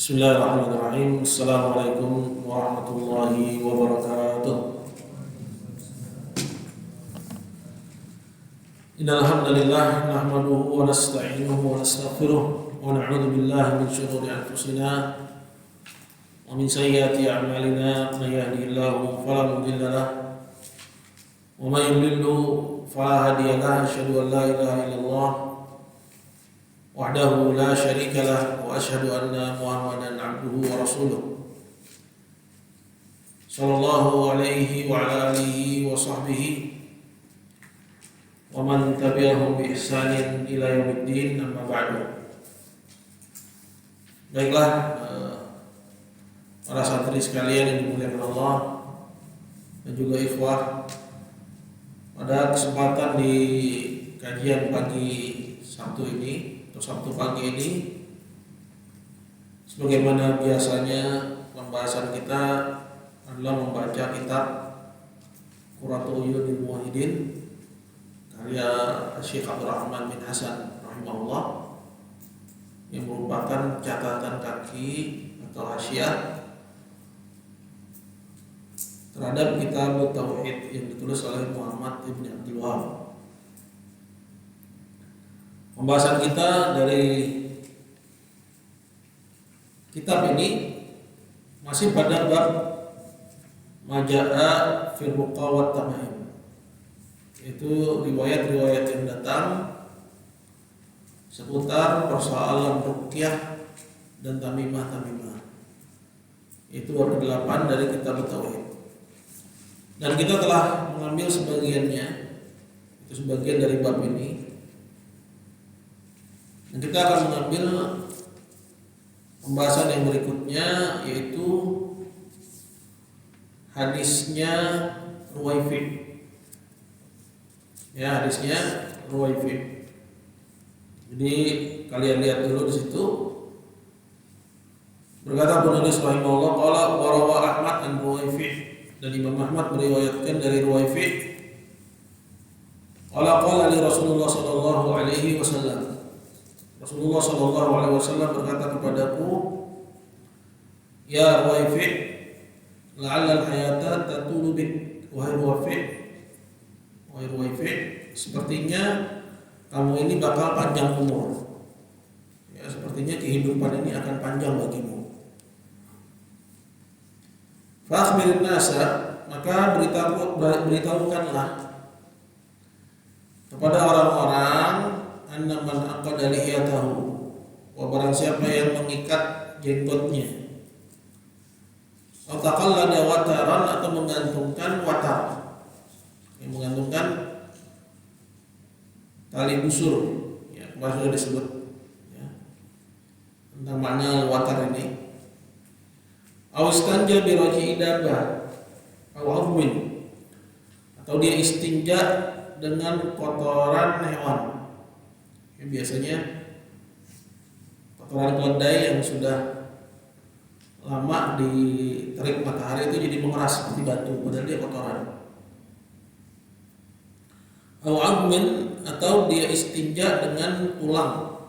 Bismillahirrahmanirrahim. Assalamualaikum warahmatullahi wabarakatuh. Innal hamdalillah nahmaduhu wa nasta'inuhu wa nastaghfiruh wa na'udzu billahi min shururi anfusina wa min sayyiati a'malina. May yahdihillahu fala mudilla lahu wa may yudlil fala hadiya lahu. Asyhadu an la ilaha illallah wahdahu la syarika lah wa asyhadu anna Muhammadan abduhu wa rasuluh sallallahu alaihi wa ala alihi wa sahbihi wa man tabi'ahum bi ihsanin ila yaumiddin, amma ba'du. Baiklah, para santri sekalian yang dimuliakan Allah dan juga ikhwah, pada kesempatan di kajian pagi Sabtu ini atau Sabtu pagi ini, sebagaimana biasanya pembahasan kita adalah membaca kitab Qurratu Uyunil Muwahhidin karya Syekh Abdurrahman bin Hasan rahimahullah, yang merupakan catatan kaki atau hasyiah terhadap kitab Tauhid yang ditulis oleh Muhammad ibn Abdul Wahab. Pembahasan kita dari kitab ini masih pada bab Maja'a fil Ruqa wat Tamaim, yaitu riwayat-riwayat yang datang seputar persoalan ruqyah dan tamimah-tamimah. Itu bab ke-8 dari kitab Tauhid. Dan kita telah mengambil sebagiannya, itu sebagian dari bab ini. Dan kita akan mengambil pembahasan yang berikutnya, yaitu hadisnya Ruwaifi. Ya, hadisnya Ruwaifi. Jadi kalian lihat dulu di situ. Berkata penulis rahimahullah, qala wa rawa Ahmad an Ruwaifi, dan Imam Ahmad meriwayatkan dari Ruwaifi. Qala li Rasulullah sallallahu alaihi wasallam. Rasulullah sallallahu alaihi wasallam berkata kepadaku, ya Ruwaifi, la'alla al-hayata tatulu bik. Wahai Ruwaifi, sepertinya kamu ini bakal panjang umur. Ya, sepertinya kehidupan ini akan panjang bagimu. Fa akhbirin nasa, maka beritahukanlah kepada orang-orang anna man aqada lihiyatahu, wa barang siapa yang mengikat jenggotnya, atau taqallada wataran, atau menggantungkan watar, yang menggantungkan tali busur, ya, kemarin sudah disebut ya, tentang makna watar ini. Awistanja biraji idabah awawin, atau dia istinja dengan kotoran hewan. Ya, biasanya kotoran keledai yang sudah lama diterik matahari itu jadi mengeras seperti batu, padahal dia kotoran. Aw'amin, atau dia istinja dengan tulang.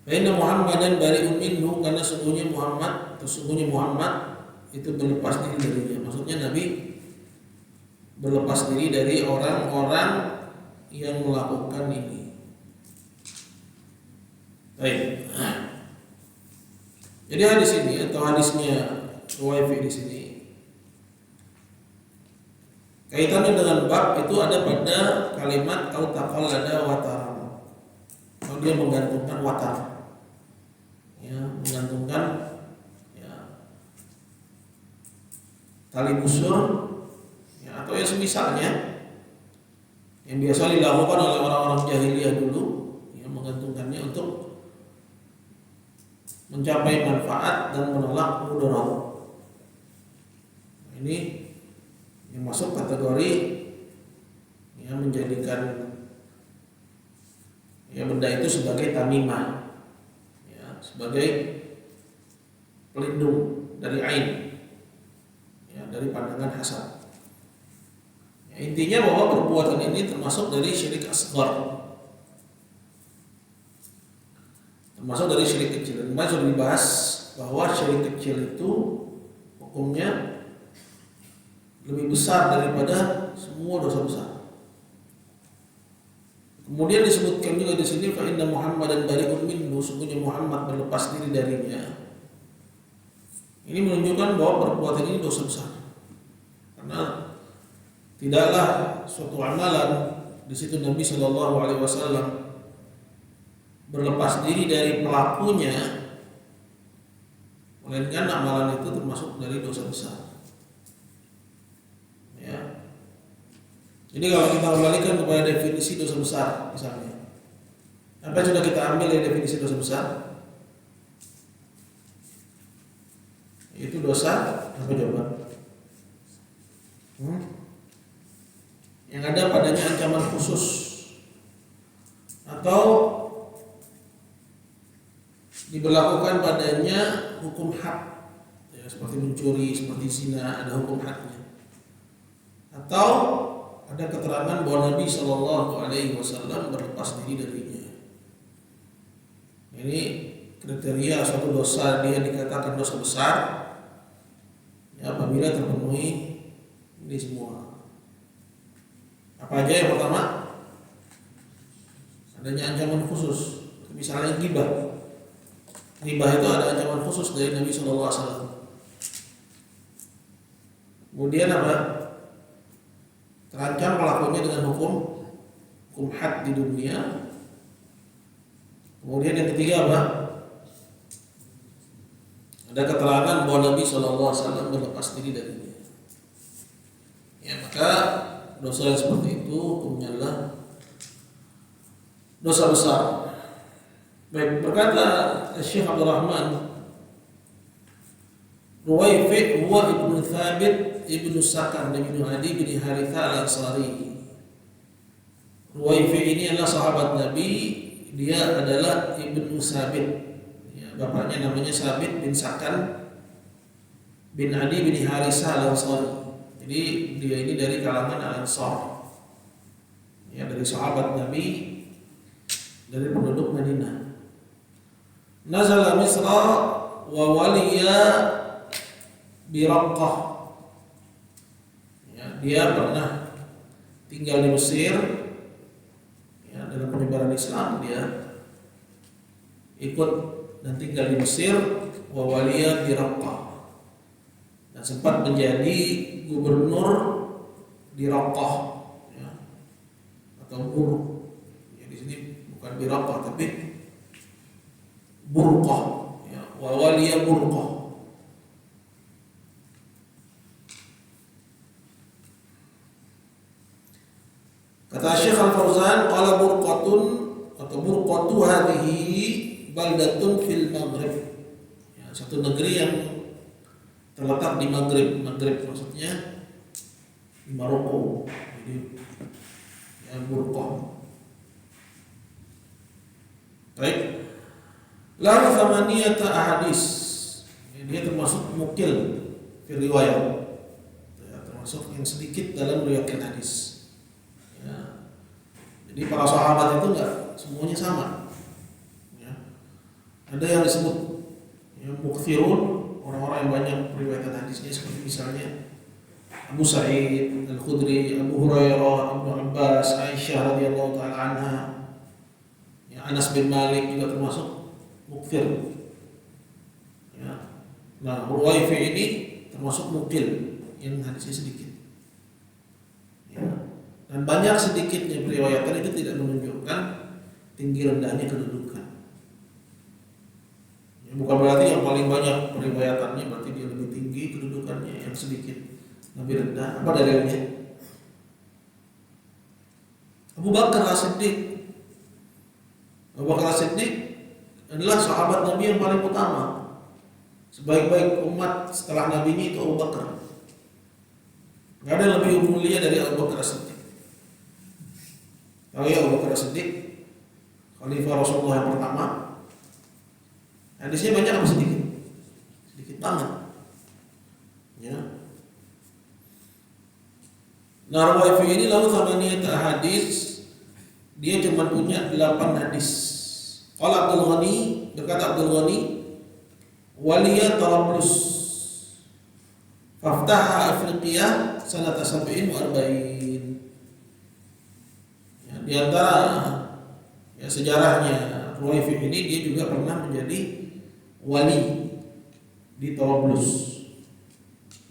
Fa inna Muhammadan bari'un minhu, karena sesungguhnya Muhammad itu berlepas diri darinya. Maksudnya Nabi berlepas diri dari orang-orang yang melakukan ini. Baik. Jadi hadis ini atau hadisnya Ruwaifi di sini, kaitannya dengan bab itu ada pada kalimat au taqallada wataran, atau dia menggantungkan watar, ya, menggantungkan ya, tali busur, ya, atau yang semisalnya yang biasa dilakukan oleh orang-orang jahiliyah dulu, ya, menggantungkannya untuk mencapai manfaat dan menolak mudarat. Ini yang masuk kategori yang menjadikan ya benda itu sebagai tamimah, ya, sebagai pelindung dari ain, ya, dari pandangan hasad. Ya, intinya bahwa perbuatan ini termasuk dari syirik asghar, termasuk dari syirik kecil. Kemarin sudah dibahas bahwa syirik kecil itu hukumnya lebih besar daripada semua dosa besar. Kemudian disebutkan juga di sini fa inna Muhammadan bari'un minhu, sungguhnya Muhammad berlepas diri darinya. Ini menunjukkan bahwa perbuatan ini dosa besar. Karena tidaklah suatu amalan di situ Nabi Shallallahu Alaihi Wasallam berlepas diri dari pelakunya, melainkan amalan itu termasuk dari dosa besar. Ya. Jadi kalau kita kembalikan kepada definisi dosa besar, misalnya, apa yang sudah kita ambil dari definisi dosa besar? Itu dosa apa jawaban? Yang ada padanya ancaman khusus atau diberlakukan padanya hukum had, ya, seperti mencuri, seperti zina, ada hukum hadnya. Atau ada keterangan bahwa Nabi Shallallahu Alaihi Wasallam berlepas diri darinya. Ini kriteria suatu dosa dia dikatakan dosa besar, ya, apabila terpenuhi ini semua. Apa aja yang pertama? Adanya ancaman khusus. Misalnya ghibah. Ghibah itu ada ancaman khusus dari Nabi Shallallahu Alaihi Wasallam. Kemudian apa? Terancam pelakunya dengan hukum had di dunia. Kemudian yang ketiga apa? Ada keterangan bahwa Nabi Shallallahu Alaihi Wasallam berlepas diri darinya. Ya, maka dosa yang seperti itu hukumnya adalah dosa besar. Baik, berkata Syekh Abdul Rahman, Ruwaifi huwa ibnu Thabit ibnu Sakan ibnu Adi bin Haritha al-Ansari. Ruwaifi ini adalah sahabat Nabi, dia adalah ibnu Sabit, ya, bapaknya namanya Sabit bin Sakan bin Adi bin Haritha al-Ansari. Jadi dia ini dari kalangan Al-Ansar, ya, dari sahabat Nabi, dari penduduk Madinah. Nazala Misra wa waliya bi Raqqah. Ya, dia pernah tinggal di Mesir, ya, dalam penyebaran Islam dia ikut dan tinggal di Mesir, wa waliya bi Raqqah, dan sempat menjadi gubernur di Raqqah, ya, atau Burq. Ya, di sini bukan di Raqqah tapi Burqah, ya, wa waliya Burqah. Kata Syekh Al-Fauzan, qala burqatun atau burqatu hadhihi baldatun fil Maghrib. Ya, satu negeri yang terletak di Maghrib. Maghrib maksudnya di Maroko. Jadi ya, Burqah. Baik. Lahu thamaniyata ahadis. Dia termasuk mukil fi riwayat. Ya, termasuk yang sedikit dalam riwayat hadis. Ya. Jadi para sahabat itu enggak semuanya sama. Ya. Ada yang disebut ya, mukthirun, orang-orang yang banyak riwayat hadisnya, seperti misalnya Abu Sa'id Al-Khudri, Abu Hurairah, Ibnu Abbas, Aisyah radhiyallahu taala anha. Ya, Anas bin Malik juga termasuk mukfir. Ya. Nah, Ruwaifi ini termasuk mukil yang hadisnya sedikit. Ya. Dan banyak sedikitnya periwayatan itu tidak menunjukkan tinggi rendahnya kedudukan. Ya, bukan berarti yang paling banyak periwayatannya berarti dia lebih tinggi kedudukannya, yang sedikit lebih rendah. Apa dalilnya? Abu Bakar As-Siddiq. Abu Bakar As-Siddiq adalah sahabat Nabi yang paling utama. Sebaik-baik umat setelah Nabi ini itu Abu Bakar. Gak ada yang lebih mulia dari Abu Bakar As-Siddiq. Tahu ya Abu Bakar As-Siddiq, Khalifah Rasulullah yang pertama. Hadisnya banyak apa sedikit? Sedikit banget. Ya. Nah, Ruwaifi ini lalu thamaniyat hadis, dia cuma punya 8 hadis. Qala Abdul Ghani berkata Abdul Ghani, waliya Tarablus faftaha Afriqiyah sanata sab'in wa arba'in. Ya, di antara ya, sejarahnya Ruwaifi ini, dia juga pernah menjadi wali di Tarablus.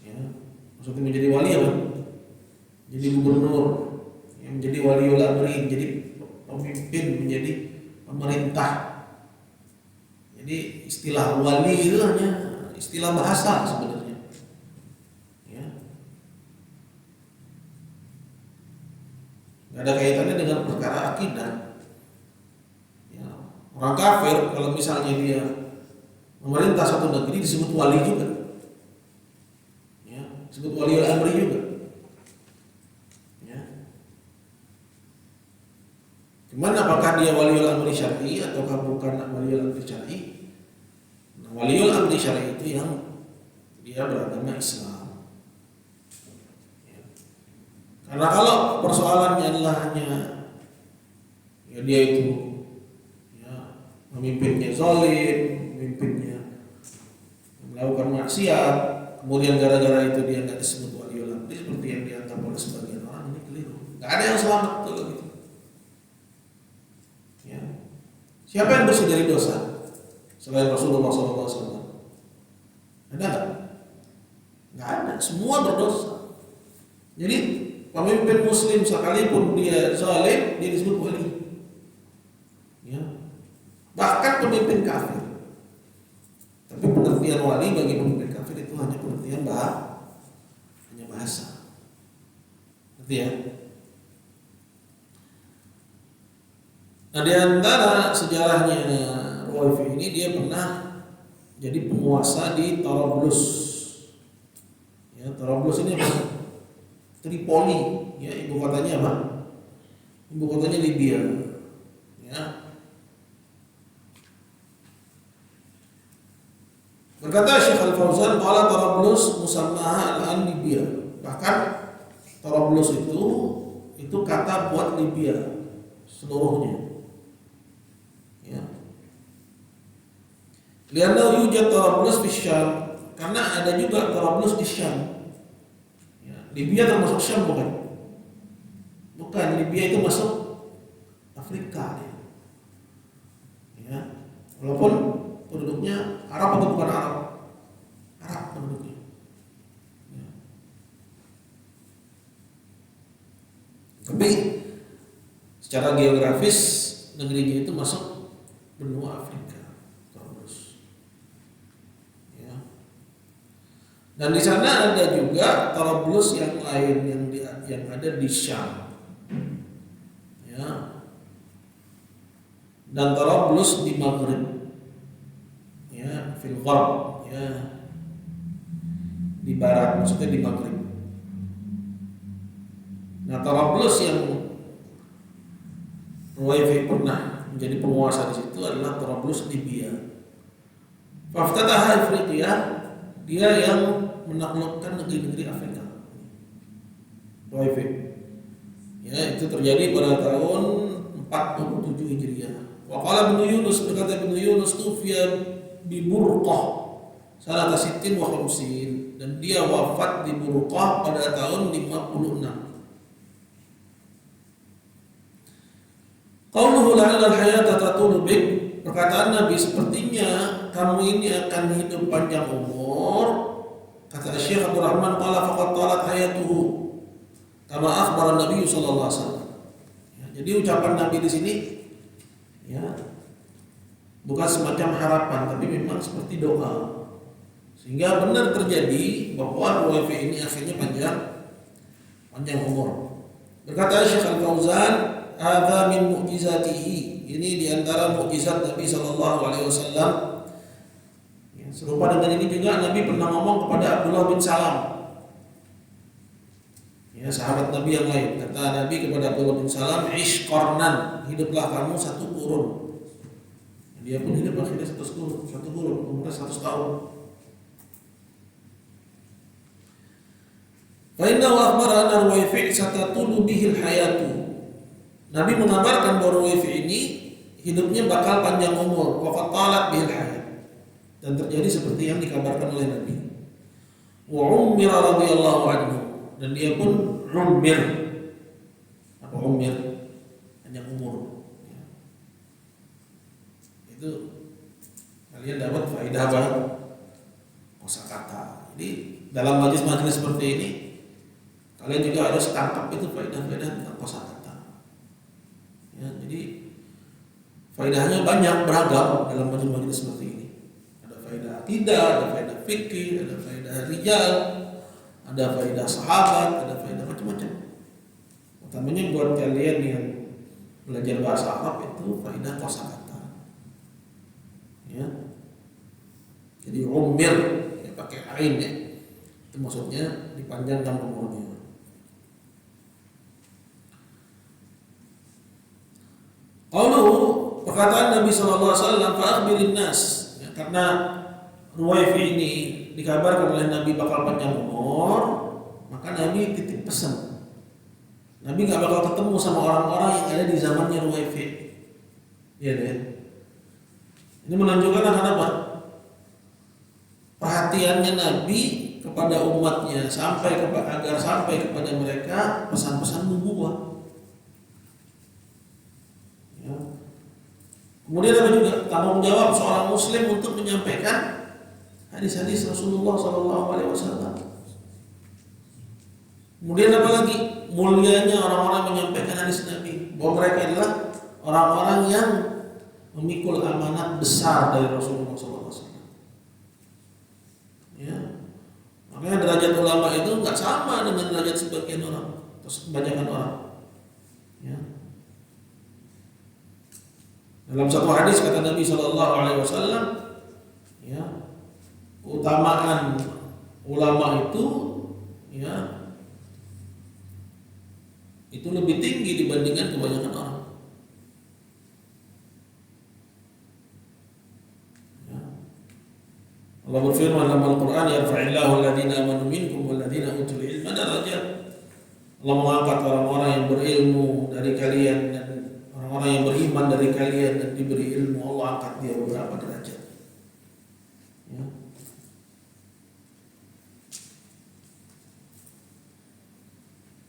Ya, maksudnya menjadi wali apa? Jadi gubernur, ya, menjadi waliul amri, menjadi pemimpin, menjadi pemerintah. Jadi istilah wali itu hanya istilah bahasa sebenarnya. Ya. Gak ada kaitannya dengan perkara akidah. Ya. Orang kafir kalau misalnya dia memerintah satu negeri disebut wali juga. Ya. Disebut waliul amri juga. Ya. Cuman apakah dia waliul amri syar'i ataukah bukan waliul amri syar'i? Nah, waliul amri syar'i itu yang dia beragama Islam. Ya. Karena kalau persoalannya adalah hanya ya dia itu ya, memimpinnya zalim, memimpinnya melakukan maksiat, kemudian gara-gara itu dia nggak disebut waliul amri seperti yang dianggap oleh sebagian orang, ini keliru. Nggak ada yang selamat kalau gitu. Ya. Siapa yang bersih dari dosa selain Rasulullah SAW? Ada nggak? Nggak ada. Semua berdosa. Jadi pemimpin Muslim sekalipun dia zalim, dia disebut wali. Ya. Bahkan pemimpin kafir. Tapi pengertian wali bagi pemimpin kafir itu hanya pengertian hanya bahasa. Ngerti ya? Nah, di antara sejarahnya Ruwaifi ini, dia pernah jadi penguasa di Tarablus. Ya, Tarablus ini apa? Tripoli, ya, ibu kotanya apa? Ibu kotanya Libya. Ya. Berkata Syekh Al-Fauzan, qala Tarablus musammaha al-an Libya. Bahkan Tarablus itu kata buat Libya seluruhnya. Ya. Lianna yujad Tarablus di Syam, karena ada juga Tarablus di Syam. Ya. Libya termasuk Syam bukan? Bukan, Libya itu masuk Afrika. Ya. Walaupun penduduknya Arab atau bukan Arab? Arab penduduknya. Ya. Tapi secara geografis negerinya itu masuk benua Afrika, Tarablus. Ya. Dan di sana ada juga Tarablus yang lain yang ada di Syam. Ya. Dan Tarablus di Maghrib. Ya, fil Gharb, ya. Di barat, maksudnya di Maghrib. Nah, Tarablus yang Ruwaifi pernah menjadi penguasa di situ adalah Tarablus Libya. Faftataha Afriqiyah, dia yang menaklukkan negeri-negeri Afrika. Ruwaifi. Ya, itu terjadi pada tahun 47 Hijriah. Wa qala Ibnu Yunus, berkata Ibnu Yunus, tufiya bi Burqah sanata 60 wa 50, dan dia wafat di Burqah pada tahun 56. Qauluhu la'alla al-hayata tatulu bik, perkataan Nabi, sepertinya kamu ini akan hidup panjang umur. Kata Syekh Abdul Rahman, qala faqad talat hayatuhu kama akhbara Nabi sallallahu alaihi wasallam. Ya, jadi ucapan Nabi di sini ya bukan semacam harapan, tapi memang seperti doa. Sehingga benar terjadi bahwa Ruwaifi ini akhirnya panjang umur. Berkata Syekh Al-Fauzan, hadza min mu'jizatihi, ini diantara mukjizat Nabi sallallahu alaihi wasallam. Ya, serupa dengan ini juga Nabi pernah ngomong kepada Abdullah bin Salam, ya, sahabat Nabi yang lain. Kata Nabi kepada Abdullah bin Salam, ish qarnan, hiduplah kamu 1 kurun. Dia pun hidup akhirnya 1 kurun, umurnya 100 tahun. Fa inna akhbara anna Ruwaifi satatulu bihil hayatu. Nabi mengabarkan bahwa Ruwaifi ini hidupnya bakal panjang umur, wa qatalat bil hayat. Dan terjadi seperti yang dikabarkan oleh Nabi. Wa ummir radhiyallahu anhu, dan dia pun ummir. Apa ummir? Panjang umur. Ya. Itu kalian dapat faedah apa? Kosakata. Jadi dalam majelis-majelis seperti ini kalian juga harus tangkap itu faedah-faedah tentang kosakata. Ya, jadi faedahnya banyak, beragam dalam majelis-majelis seperti ini. Ada faedah akidah, ada faedah fikih, ada faedah rijal, ada faedah sahabat, ada faedah macam-macam. Utamanya buat kalian yang belajar bahasa Arab itu faedah kosakata. Ya. Jadi umir ya, pakai ain ya. Itu maksudnya dipanjangkan umurnya. Qalu, perkataan Nabi sallallahu alaihi wasallam, fa akhbirin nas, ya, karena Ruwaifi ini dikabarkan oleh Nabi bakal panjang umur, maka Nabi titip pesan. Nabi enggak bakal ketemu sama orang-orang yang ada di zamannya Ruwaifi. Iya deh. Ini menunjukkan akan apa? Perhatiannya Nabi kepada umatnya agar sampai kepada mereka pesan-pesan nubuwah. Ya. Kemudian ada juga tanggung jawab seorang muslim untuk menyampaikan hadis-hadis Rasulullah SAW. Kemudian apa lagi? Mulianya orang-orang menyampaikan hadis Nabi, bahwa mereka adalah orang-orang yang memikul amanat besar dari Rasulullah SAW. Ya. Makanya derajat ulama itu nggak sama dengan derajat sebagian orang atau kebanyakan orang. Ya. Dalam satu hadis kata Nabi Shallallahu Alaihi Wasallam, ya, keutamaan ulama itu lebih tinggi dibandingkan kebanyakan orang. Ya. Allah berfirman dalam Al-Quran, yarfa'illahu alladhina amanu minkum walladhina utul ilma darajat. Allah mengangkat orang-orang yang berilmu dari kalian dan orang-orang yang beriman dari kalian dan diberi ilmu, Allah angkat dia beberapa derajat. Ya.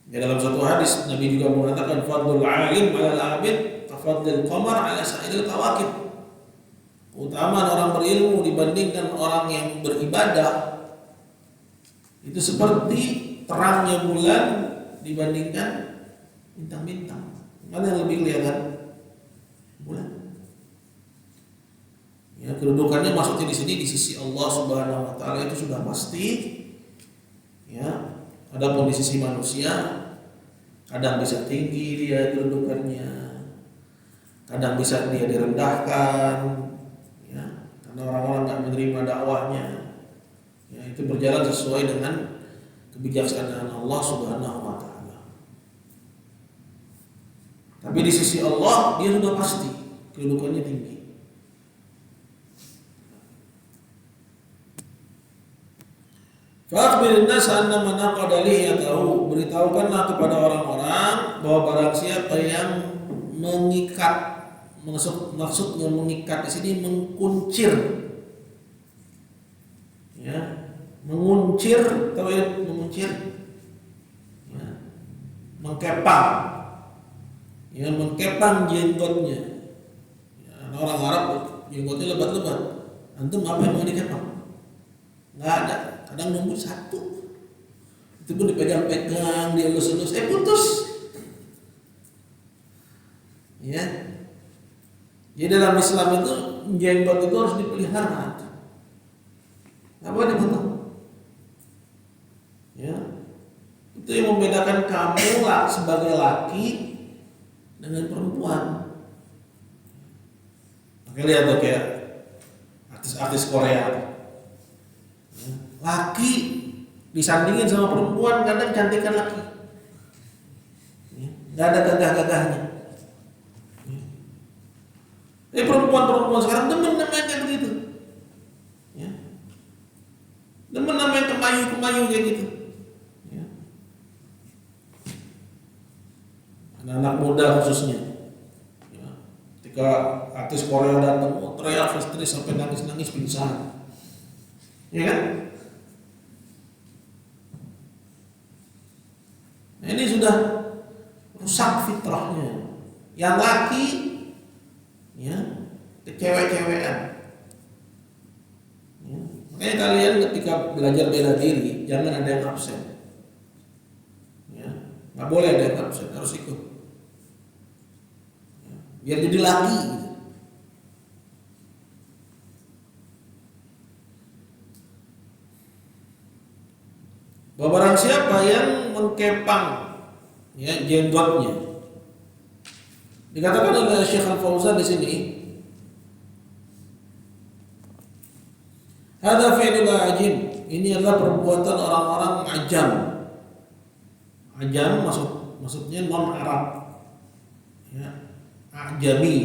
Ya, dalam satu hadis Nabi juga mengatakan fadlul alim 'ala al-'abid kafadlil qamar 'ala sa'iril kawakib. Keutamaan orang berilmu dibandingkan orang yang beribadah itu seperti terangnya bulan dibandingkan bintang-bintang. Mana yang lebih kelihatan? Bulan. Ya, kedudukannya maksudnya di sini di sisi Allah Subhanahu wa taala itu sudah pasti. Ya, adapun di sisi manusia kadang bisa tinggi dia kedudukannya, kadang bisa dia direndahkan, ya, karena orang-orang nggak menerima dakwahnya. Ya, itu berjalan sesuai dengan kebijaksanaan Allah Subhanahu wa taala. Tapi di sisi Allah dia sudah pasti kedudukannya tinggi. Fa'akhbirin nas anna man aqada lihiyatahu, beritahukanlah kepada orang-orang bahwa barang siapa yang mengikat, maksudnya mengikat di sini mengkuncir, ya, menguncir, tahu ya, menguncir, ya, mengkepang, ya, mengkepang jenggotnya. Ya, orang Arab jenggotnya lebat-lebat. Antum apa yang mau dikepang? Nggak ada. Kadang nunggu satu, itu pun dipegang-pegang, dielus-elus, putus. Ya, jadi dalam Islam itu jenggot itu harus dipelihara. Nggak boleh dipotong. Ya, itu yang membedakan kamu sebagai laki dengan perempuan. Oke, lihat tuh kayak artis-artis Korea. Laki disandingin sama perempuan kadang cantikan laki, nggak ada gagah-gagahnya. Perempuan sekarang demen namanya kayak begitu, ya. Demen namanya kemayu kayak gitu, ya. Anak-anak muda khususnya, ya. Ketika ketika artis Korea datang, teriak histeris sampai nangis-nangis pingsan, ya kan? Nah, ini sudah rusak fitrahnya. Yang laki, ya, kecewek-cewekan. Ya. Makanya kalian ketika belajar bela diri, jangan ada yang absen. Ya, nggak boleh ada yang absen, harus ikut. Ya. Biar jadi laki. Gitu. Barang siapa yang mengkepang ya jenggotnya, dikatakan oleh Syekh Al-Fauzan di sini, hadza fi'lul ajim, ini adalah perbuatan orang-orang ajam. Ajam maksudnya non Arab, ya, ajami,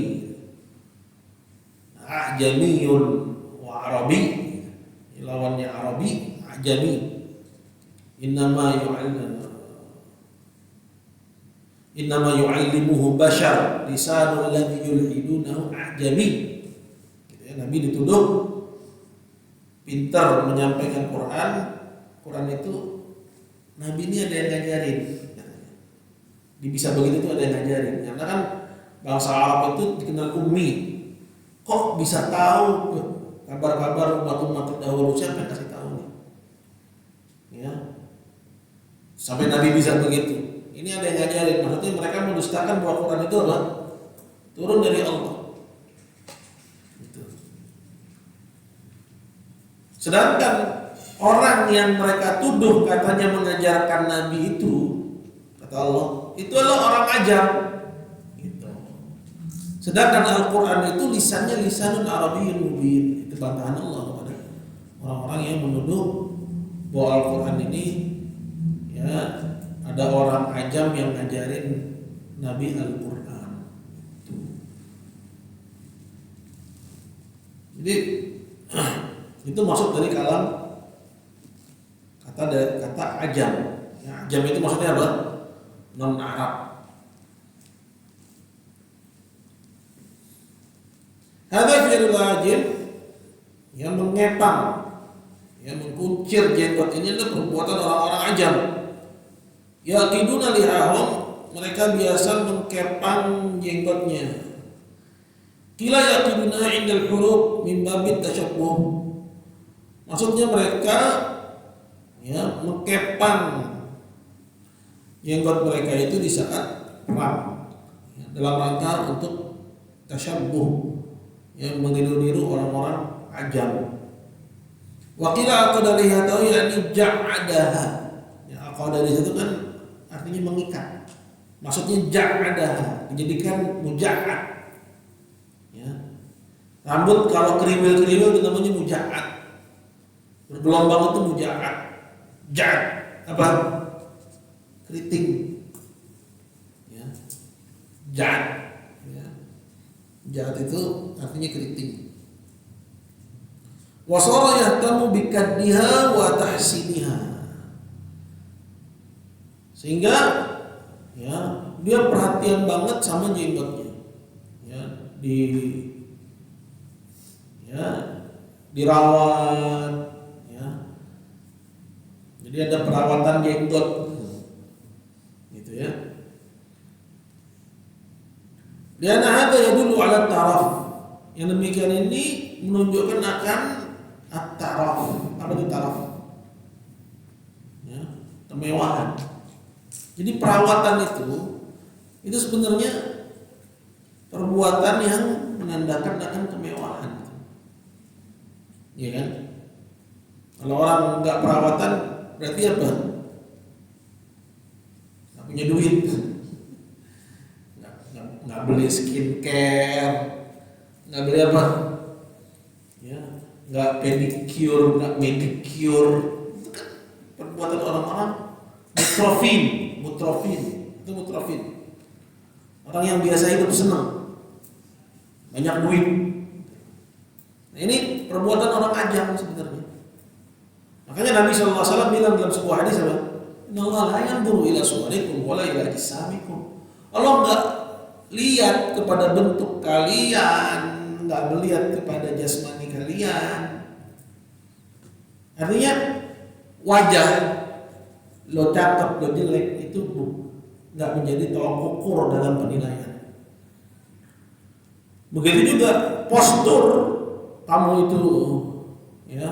ajamiyun wa arabi, lawannya arabi, ajami. Innama yu'allimuhu bashar lisanul ladzi yulhidunahu ajami. Gitu ya, Nabi dituduh pintar menyampaikan Quran itu Nabi ini ada yang ngajarin. Bisa begitu tuh ada yang ngajarin. Karena kan bangsa Arab itu dikenal ummi. Kok bisa tahu kabar-kabar umat-umat terdahulu, siapa yang kasih tahu nih? Ya. Sampai Nabi bisa begitu. Ini ada yang ngajarin, maksudnya mereka mendustakan bahwa Quran itu apa? Turun dari Allah. Gitu. Sedangkan orang yang mereka tuduh katanya mengajarkan Nabi itu, kata Allah, itu adalah orang ajam. Gitu. Sedangkan Al-Quran itu lisannya lisanun Arabiyyun mubin. Itu bantahan Allah kepada orang-orang yang menuduh bahwa Al-Quran ini ya ada orang ajam yang ngajarin Nabi Al-Quran. Jadi itu maksud dari kalam kata ajam. Ya, ajam itu maksudnya apa? Non Arab. Hadza fi'lul ajim, yang mengepang, yang mengkuncir jenggot ini adalah perbuatan orang-orang ajam. Yaqiduna lihahum, mereka biasa mengkepang jenggotnya. Kila yaqiduna indal huruf min babit tasyabbuh. Maksudnya mereka ya mengkepang jenggot mereka itu di saat perang, ya, dalam rangka untuk tasyabbuh, yang meniru-niru orang-orang ajam. Wa qila aqdalihatahu yani ja'adaha. Ya, aqdalih itu kan artinya mengikat. Maksudnya ja'adaha, dijadikan muja'ad. Ya. Rambut kalau kriwil-kriwil itu namanya muja'ad. Bergelombang itu muja'ad. Ja'ad apa? Keriting. Ya. Ja'ad. Ya. Ja'ad itu artinya keriting. Wasara yahtamu bikaddiha wa tahsiniha. Sehingga ya dia perhatian banget sama jenggotnya, ya dirawat, ya. Jadi ada perawatan jenggot, gitu ya. Dan ada ya dulu alat taraf. Yang demikian ini menunjukkan akan at-taraf. Apa itu taraf? Ya, kemewahan. Jadi perawatan itu sebenarnya perbuatan yang menandakan akan kemewahan. Iya kan? Kalau orang nggak perawatan berarti apa? Nggak punya duit, nggak beli skincare, nggak beli apa? Ya, nggak pedicure, nggak manicure. Itu kan perbuatan orang-orang mutrofin. Orang yang biasa hidup senang, banyak duit. Nah, ini perbuatan orang ajam sebenarnya. Makanya Nabi SAW bilang dalam sebuah hadis apa? Inna Allah la yanzuru ila suwarikum wala ila ajsamikum. Allah enggak lihat kepada bentuk kalian, nggak melihat kepada jasmani kalian. Artinya wajah lo cakep, lo jelek itu nggak menjadi tolak ukur dalam penilaian. Begitu juga postur kamu itu ya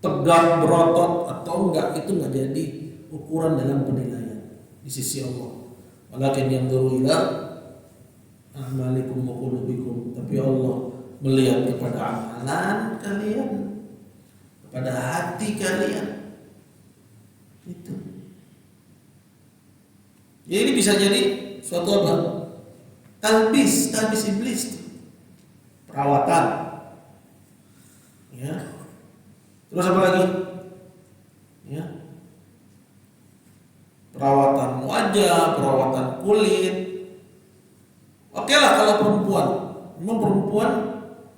tegak berotot atau enggak, itu nggak jadi ukuran dalam penilaian di sisi Allah. Walakin yanzuru ila a'malikum wa qulubikum, tapi Allah melihat kepada amalan kalian, kepada hati kalian. Itu. Jadi ini bisa jadi suatu apa? Talbis iblis, perawatan. Ya. Terus apa lagi? Ya. Perawatan wajah, perawatan kulit. Oke lah kalau perempuan. Memang perempuan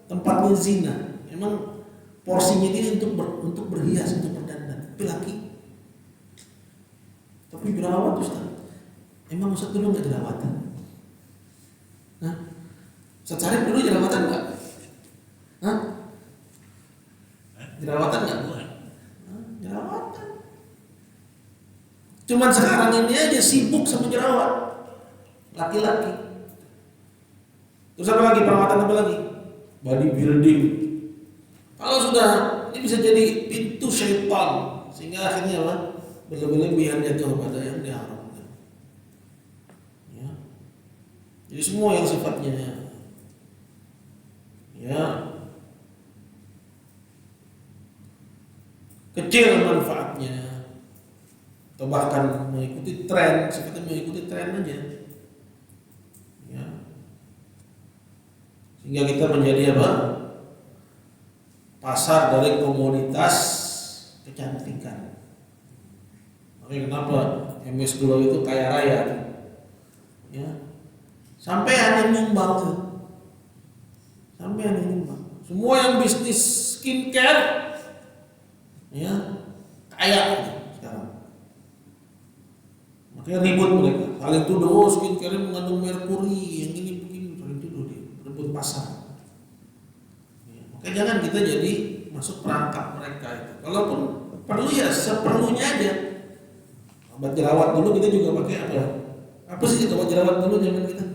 tempatnya zina. Memang porsinya ini untuk berhias, untuk berdandan. Tapi laki. Tapi jerawat Ustaz. Emang Ustaz dulu nggak jerawatan? Hah? Ustaz Syarif dulu jerawatan nggak? Hah? Jerawatan nggak? Jerawatan. Cuman sekarang ini aja sibuk sama jerawat laki-laki. Terus apa lagi, perawatan apa lagi? Bodybuilding. Kalau sudah, ini bisa jadi pintu syaitan, sehingga akhirnya apa? Berlebihan jatuh pada yang diharamkan. Ya. Jadi semua yang sifatnya ya kecil manfaatnya, atau bahkan mengikuti tren, sifatnya mengikuti tren aja, ya. Sehingga kita menjadi apa? Pasar dari komoditas kecantikan. Makanya kenapa MS Glow itu kaya raya, ya. Sampai ada nyumbang tuh, sampai ada nyumbang. Semua yang bisnis skincare, ya, kaya sekarang. Makanya ribut mereka, saling tuduh skincare mengandung merkuri, yang ini begini, saling tuduh dia, rebut pasar. Ya, makanya jangan kita jadi masuk perangkap mereka itu. Kalaupun perlu ya seperlunya aja. Obat jerawat dulu kita juga pakai apa? Apa sih obat jerawat dulu zaman kita?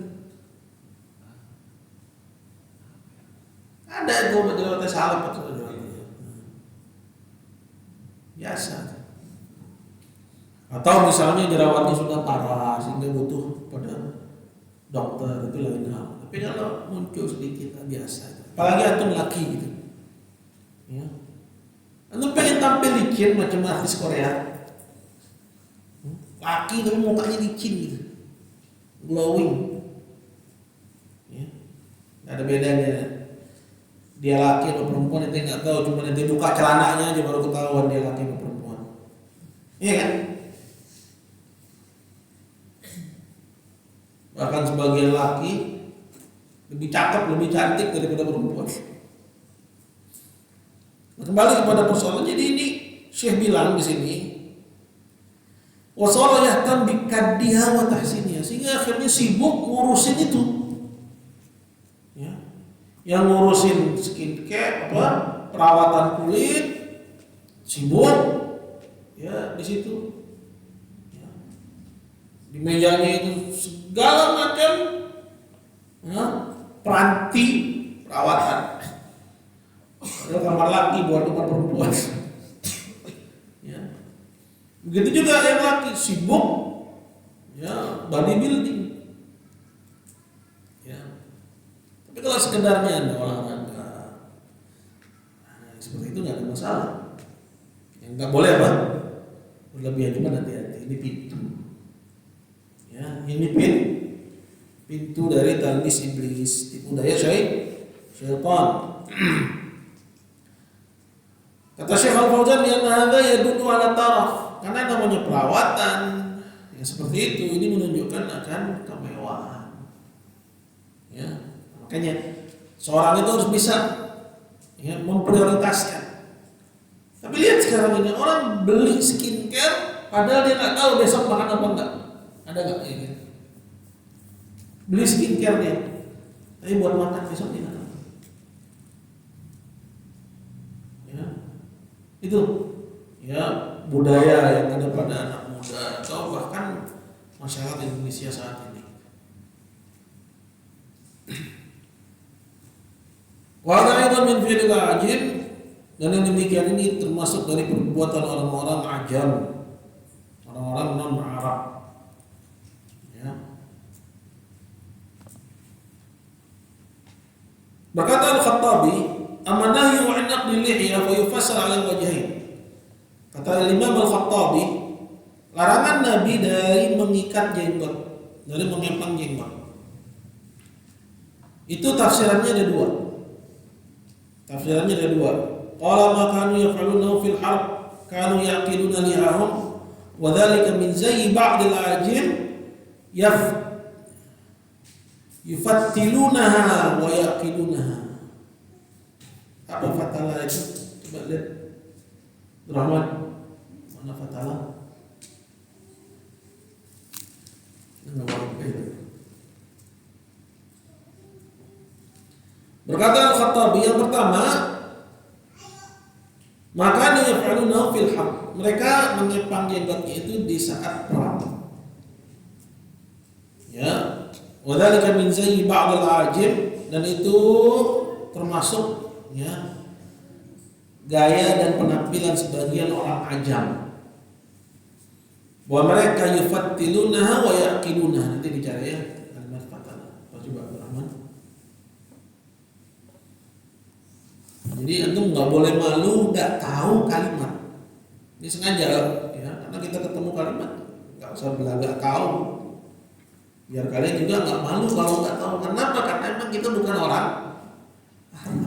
Ada itu obat jerawatnya salep atau biasa. Atau misalnya jerawatnya sudah parah sehingga butuh pada dokter, itu lain hal. Tapi kalau muncul sedikit biasa. Apalagi antum laki gitu, ya. Antum pengen tampil licin macam artis Korea, laki tapi mukanya licin gitu, glowing, ya. Gak ada bedanya. Dia laki atau perempuan itu nggak tahu, cuma nanti buka celananya aja baru ketahuan dia laki atau perempuan. Iya kan? Bahkan sebagian laki lebih cakep, lebih cantik daripada perempuan. Nah, kembali kepada persoalan. Jadi ini Syekh bilang di sini, wasalla yahtam bikaddiha wa tahsiniha, sehingga akhirnya sibuk ngurusin itu. Ya. Yang ngurusin skincare, apa, perawatan kulit, sibuk, ya di situ, ya. Di mejanya itu segala macam, ya, peranti perawatan. Ada kamar laki buat kamar perempuan. Ya. Begitu juga yang laki sibuk, ya, bodybuilding. Tapi kalau sekedarnya ada olahraga, seperti itu nggak ada masalah. Yang nggak boleh apa? Berlebihan, cuma hati-hati. Ini pintu, ya, ini pintu dari talbis iblis, tipu daya syaitan. Kata Syekh Al-Fauzan, yang hadza yadullu ala taraf, karena namanya perawatan yang seperti itu, ini menunjukkan akan kemewahan. Ya. Makanya seorang itu harus bisa, ya, memprioritaskan. Tapi lihat sekarang ini orang beli skincare padahal dia nggak tahu besok makan apa enggak. Ada nggak kayak gitu? beli skincare dia, tapi buat makan besok tidak. Ya, itu ya budaya yang ada pada anak muda atau bahkan masyarakat Indonesia saat ini. Wa aidan min fi'lil ajim, dan yang demikian ini termasuk dari perbuatan orang-orang ajam, orang-orang non-Arab. Ya. Berkata Al-Khattabi, "Amma nahyu 'an naqli lihya fa yufassar 'ala wajhain." Kata Imam Al-Khattabi, larangan Nabi dari mengikat jenggot, dari mengepang jenggot. Itu tafsirannya ada dua. Qala ma kanu yaf'aluna fil harb kanu yaqiluna lihahum wa dhalika min zayyi ba'd al-ajim yufattilunaha wa yaqilunaha. Apa fatala itu? Coba lihat. Rahman, mana fatala? Berkata Al-Khattabi, yang pertama, maka yaf'aluna fil harb, mereka mengepang jenggotnya itu di saat perang. Ya, wa dzalika min zayyi ba'd al-ajim, dan itu termasuk ya gaya dan penampilan sebagian orang ajam. Bahwa mereka yufattilunaha wa yaqilunaha. Nanti dicari ya kalimat fatala. Coba Rahman. Jadi antum nggak boleh malu nggak tahu kalimat. Ini sengaja ya, karena kita ketemu kalimat nggak usah bilang nggak tahu. Biar kalian juga nggak malu kalau nggak tahu. Kenapa? Karena emang kita bukan orang Arab.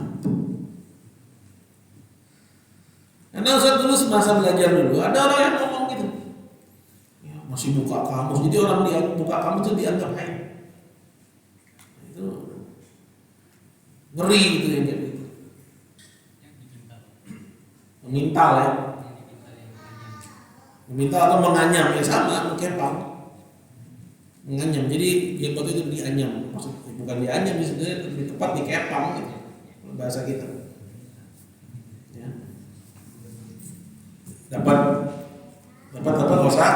Karena Ustaz dulu semasa belajar dulu ada orang yang ngomong gitu, ya, masih buka kamus, jadi orang dia buka kamus itu dianggap hai. Itu ngeri gitu ya gitu. Memintal ya, memintal atau menganyam ya sama, mengkepang, menganyam. Jadi jenggot itu dianyam, maksudnya bukan dianyam, sebenarnya lebih tepat dikepang gitu, bahasa kita. Dapat apa kosa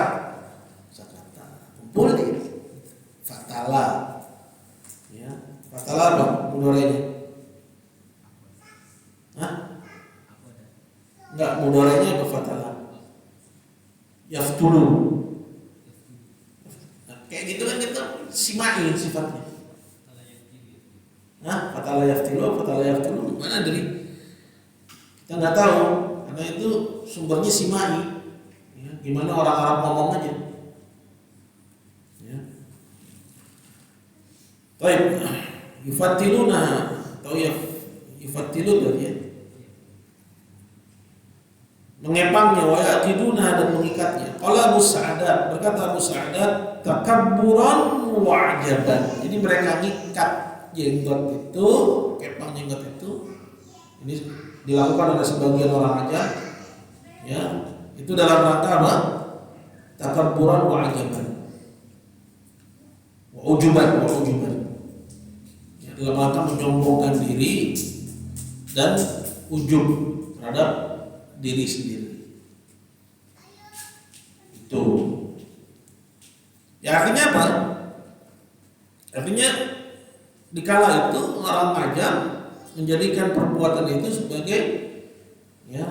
kata kumpul di fatala ya, fatala apa mudorenya? Enggak, mudorenya apa fatala? Yaftulu. Nah, kayak gitu kan kita simai sifatnya. Fatala yaftulu mana dari kita nggak tahu, karena itu sumbernya simai. Ya, gimana orang Arab ngomong aja. Ya. Baik, yufattiluna atau yufattilu ya. Mengepangnya, wa yaqiduna, dan mengikatnya. Qala Abu Sa'adat, berkata Abu Sa'adat, takabburan wa ajaban. Jadi mereka ngikat jenggot itu, kepang jenggot itu, ini dilakukan oleh sebagian orang aja, ya, itu dalam rangka apa? Takabburan wa ajaban, wa ujuban. Ya, dalam rangka menyombongkan diri dan ujub terhadap diri sendiri. Itu. Ya artinya apa? Artinya dikala itu orang ajam menjadikan perbuatan itu sebagai ya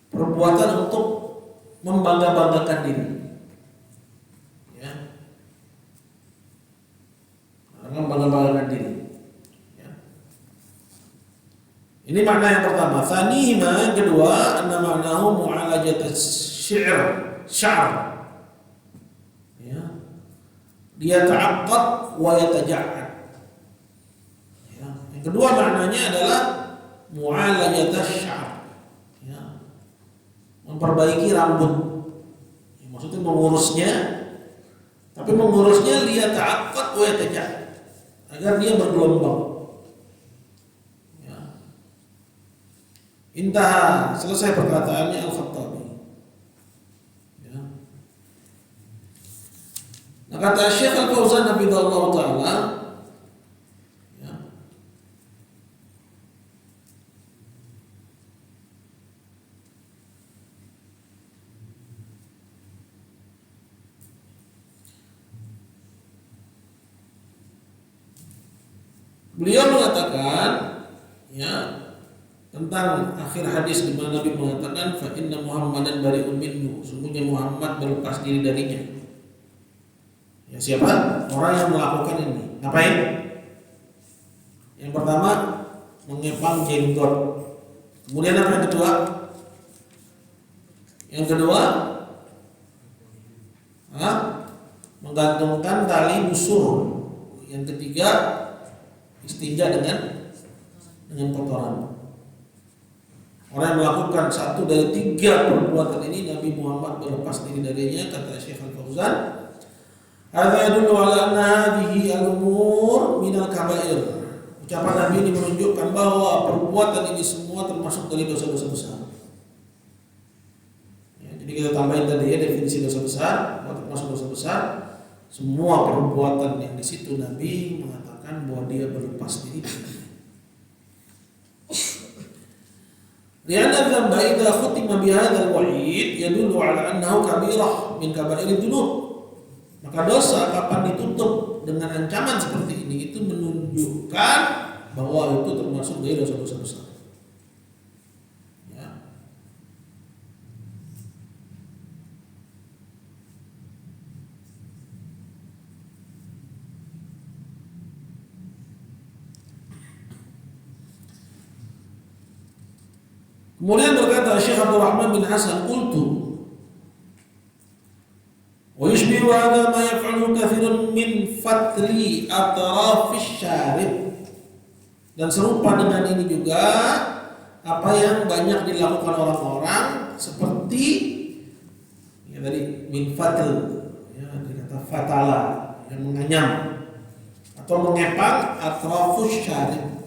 perbuatan untuk membangga-banggakan diri. Ya. Membangga-banggakan diri. Ya. Ini makna yang pertama. Tsanihima, yang kedua, anna ma'nahu mu'alajat sy'r. Ya. Dia ta'aqqad wa yataja'ad. Ya. Yang kedua maknanya adalah mu'alajat sy'r. Ya. Memperbaiki rambut. Ya, maksudnya mengurusnya, tapi mengurusnya dia ta'aqqad wa yataja'ad, agar dia bergelombang. Intah, selesai perkataannya Al-Khattabi. Ya. Nah, kata Syekh Al-Fauzan hafizahullah taala, ya, beliau mengatakan, ya, tentang akhir hadis di mana Nabi mengatakan fa inna Muhammadan bari'un minhu, sungguhnya Muhammad berlepas diri darinya. Ya, siapa? Orang yang melakukan ini. Ngapain? Yang pertama, mengepang jenggot. Kemudian apa yang kedua? Yang kedua, menggantungkan tali busur. Yang ketiga, istinja dengan kotoran. Orang yang melakukan satu dari tiga perbuatan ini, Nabi Muhammad berlepas diri darinya, kata Syekh Al-Fauzan. Hadza yadullu ala anna hadhihi al-umur minal kaba'ir. Ucapan Nabi ini menunjukkan bahwa perbuatan ini semua termasuk dari dosa-dosa besar. Ya, jadi kita tambahin tadi ya definisi dosa besar, termasuk dosa besar. Semua perbuatan yang di situ Nabi mengatakan bahwa dia berlepas diri. Lianna dzamba idza khutima bihadzal wa'id yadullu ala annahu kabirah min kaba'ir dzunub. Maka dosa kapan ditutup dengan ancaman seperti ini itu menunjukkan bahwa itu termasuk dari dosa-dosa besar. Ya. Kemudian berkata Syekh Abdul Rahman bin Hasan, qultu wa yushbihu hadha ma yaf'aluhu katsirun min fatli atrafish syarib. Dan serupa dengan ini juga apa yang banyak dilakukan orang-orang seperti ya tadi min fatl, ya dikata fatala, yang menganyam atau mengepang atrafush syarib,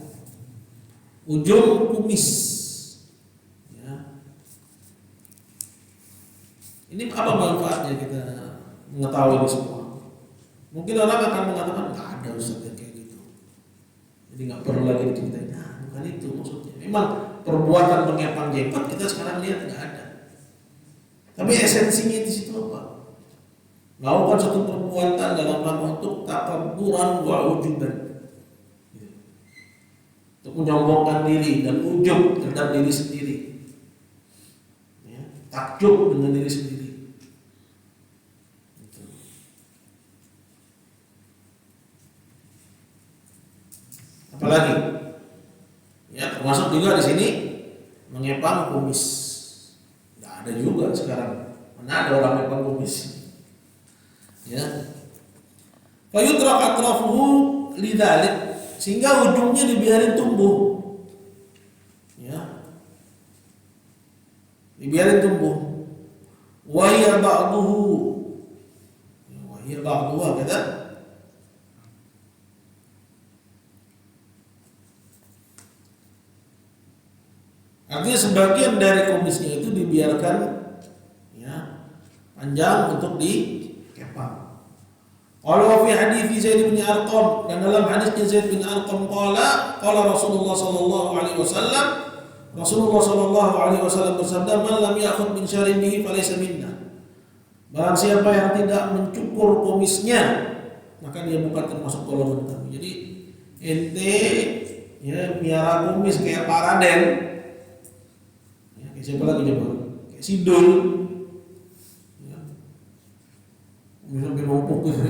ujung kumis. Ya. Ini apa manfaatnya kita mengetahui ini semua? Mungkin orang akan mengatakan nggak ada Ustaz yang kayak gitu, jadi nggak perlu lagi diceritain. Nah, bukan itu maksudnya. Memang perbuatan mengepang jenggot kita sekarang lihat nggak ada, tapi esensinya di situ apa? Melakukan suatu perbuatan dalam rangka untuk takabburan wa ujuban, untuk menyombongkan diri dan ujub terhadap diri sendiri, ya, takjub dengan diri sendiri. Apalagi, ya termasuk juga di sini mengepang kumis. Nggak ada juga sekarang. Mana ada orang mengepang kumis? Ya. Fayudrak atrafuhu lidzalik, sehingga ujungnya dibiarin tumbuh. Ya. Dibiarin tumbuh. Wa hiya ba'duhu. Wa hiya ba'duha kata. Artinya sebagian dari kumisnya itu dibiarkan ya panjang untuk dikepang. Kalau fi hadis Zaid bin Arqam, dan dalam hadisnya Zaid bin Arqam qala Rasulullah sallallahu alaihi wasallam, Rasulullah sallallahu alaihi wasallam bersabda, "Man lam ya'khudh min syaribihi falaysa minna." Barang siapa yang tidak mencukur kumisnya, maka dia bukan termasuk golongan kami. Jadi ente ya miara kumis kayak Pak Raden. Siapa lagi coba? Kayak Sidul, ya. Sampai numpuk gitu.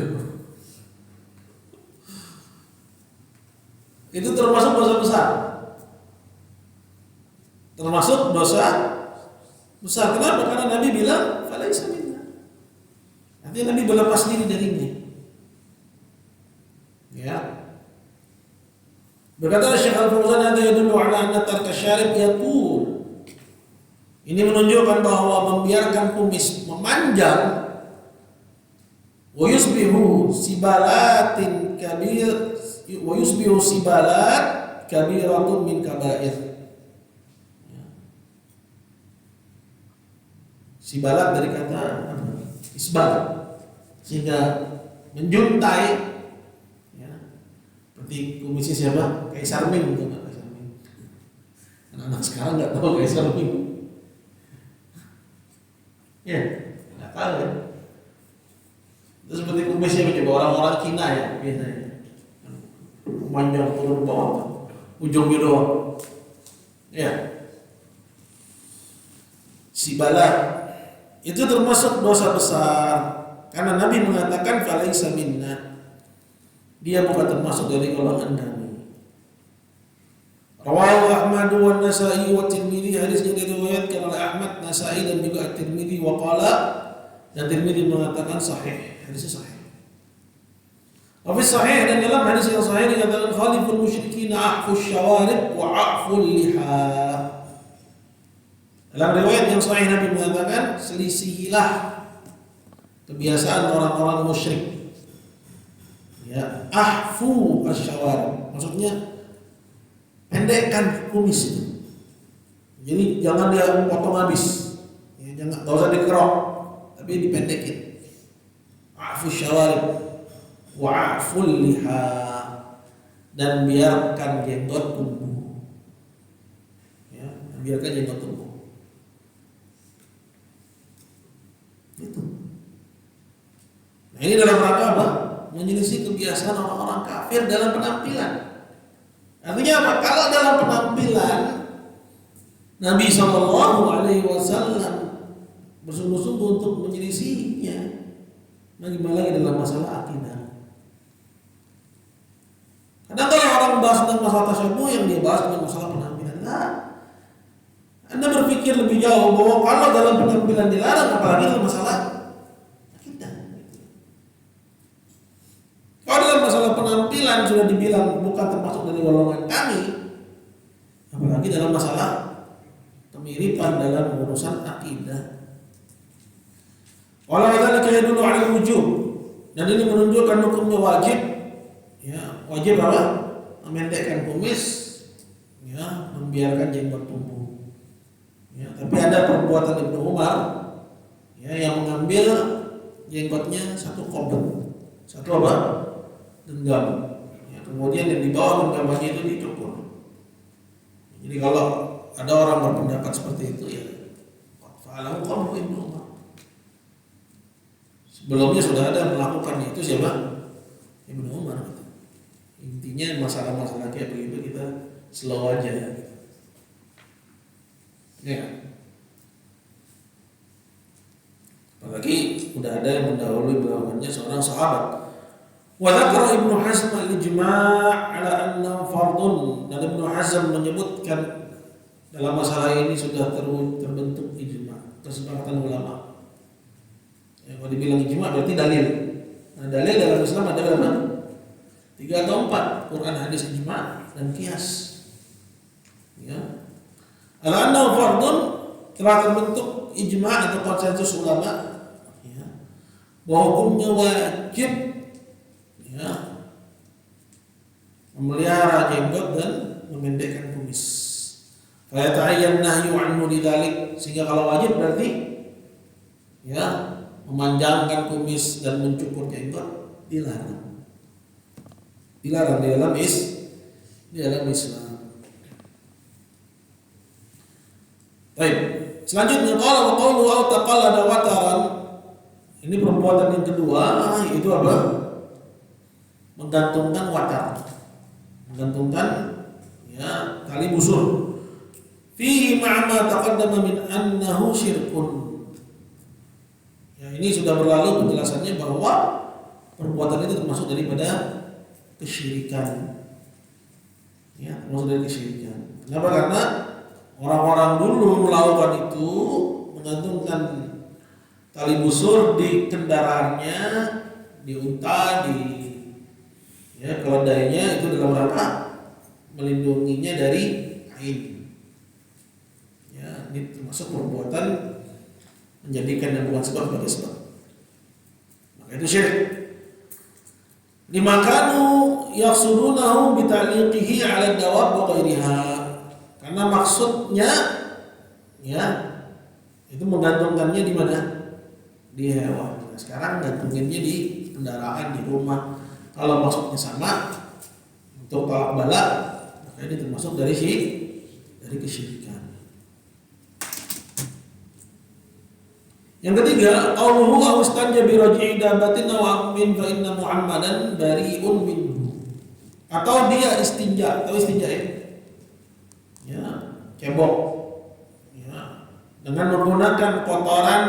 Itu termasuk dosa besar. Termasuk dosa besar. Kenapa? Karena Nabi bilang, "Falaisa minna." Artinya Nabi berlepas diri darinya. Ya. Berkata Syekh Al-Fauzan, "Hadza yadullu ala anna tarka syarib yatul." Ini menunjukkan bahwa membiarkan kumis memanjang wa yusbihu sibalatin kabir wa yusbihu sibalat kabiratun min kabair. Sibalat dari kata isbal, sehingga menjuntai, ya. Seperti kumisnya siapa? Kaisar Ming, itu nggak Kaisar Ming. Anak-anak sekarang nggak tahu Kaisar Ming. Ya, nggak tahu ya. Itu seperti kumisnya coba orang-orang Cina ya biasanya. Panjang turun bawah, ujungnya doang. Ya, si balak itu termasuk dosa besar karena Nabi mengatakan falaisa minna, dia bukan termasuk dari golongan kami. Rawahu Ahmad wa Nasa'i wa Tirmidzi, hadisnya diriwayatkan oleh Ahmad, Nasa'i dan juga Tirmidzi, wa qala, dan Tirmidzi mengatakan sahih, hadisnya sahih. Wa sahih, dan dalam hadis yang sahih dikatakan khaliful musyrikin a'fus syawarib wa a'ful liha. Dalam riwayat yang sahih Nabi mengatakan selisihilah kebiasaan orang-orang musyrik. Ya, ahfu asyawarib, maksudnya pendekkan kumis itu. Jadi jangan dia potong habis. Ya, jangan, enggak usah dikerok, tapi dipendekin. Ahfu syawarib wa'aful liha, dan biarkan jenggot tumbuh. Ya, biarkan jenggot tumbuh. Itu. Nah, ini dalam rangka apa? Menyelisih kebiasaan orang-orang kafir dalam penampilan. Artinya apa? Kalau dalam penampilan Nabi SAW bersungguh-sungguh untuk menyelisihinya, bagaimana lagi dalam masalah akidah? Kadang kalau orang bahas tentang masalah tasyabuh, yang dia bahas tentang masalah penampilan. Nah, Anda berpikir lebih jauh bahwa kalau dalam penampilan dilarang, apalagi dalam masalah akidah. Kalau dalam masalah penampilan sudah dibilang bukan termasuk dari golongan kami, apalagi dalam masalah kemiripan dalam urusan akidah. Walau dzalika yadullu 'ala al-wujub, dan ini menunjukkan hukumnya wajib. Ya, wajib apa? Memendekkan kumis, ya, membiarkan jenggot tumbuh. Ya, tapi ada perbuatan Ibnu Umar, ya, yang mengambil jenggotnya satu qobd, satu apa? Genggam. Ya, kemudian yang di bawah genggamannya itu dicukur. Jadi kalau ada orang berpendapat seperti itu, ya, fa'alahu qawmu Ibnu Umar. Sebelumnya sudah ada melakukan itu siapa? Ibnu Umar. Intinya masalah-masalah kayak begitu kita slow aja. Ya. Apalagi udah ada yang mendahului melakukannya seorang sahabat. Wa dzakara Ibnu Hazm al-ijma' ala anna fardun, dan Ibnu Hazm menyebutkan dalam masalah ini sudah terbentuk ijma', kesepakatan ulama. Ya, kalau dibilang ijma' berarti dalil. Nah, dalil dalam Islam ada berapa? 3 atau 4, Quran, hadis, ijma' dan qiyas. Ya. Al-anna fardun, telah terbentuk ijma' atau konsensus ulama, ya, bahwa hukumnya wajib, ya, memelihara jenggot dan memendekkan kumis. Fa yata'ayyan nahyu 'anhu lidzalik, sehingga kalau wajib berarti, ya, memanjangkan kumis dan mencukur jenggot dilarang. Dilarang di dalam Islam. Baik. Selanjutnya qala wa qawlu aw taqallada wataran. Ini perbuatan yang kedua, itu apa? Menggantungkan watar. Menggantungkan, ya, tali busur. Fihi ma'ma taqaddama min annahu syirkun. Ya, ini sudah berlalu penjelasannya bahwa perbuatan itu termasuk daripada kesyirikan. Ya, termasuk dari kesyirikan. Kenapa? Karena orang-orang dulu melakukan itu, menggantungkan tali busur di kendaraannya, di unta, di, ya, keledainya, itu dalam rangka melindunginya dari ain. Ya, ini termasuk perbuatan menjadikan yang bukan sebab sebagai sebab. Maka itu syirik. Lima kanu yaqsudunahu bi ta'liqihi 'ala ad-dawab wa ghairiha. Karena maksudnya, ya, itu menggantungkannya di mana? Di hewan. Nah, sekarang gantunginnya di kendaraan, di rumah. Kalau maksudnya sama untuk tolak bala, maka ini termasuk dari kesyirikan. Yang ketiga, qauluhu aw istanja bi raj'i dabatin aw amin fa inna Muhammadan bari'un minhu. Atau dia istinja, atau istinja ya, cebok ya, dengan menggunakan kotoran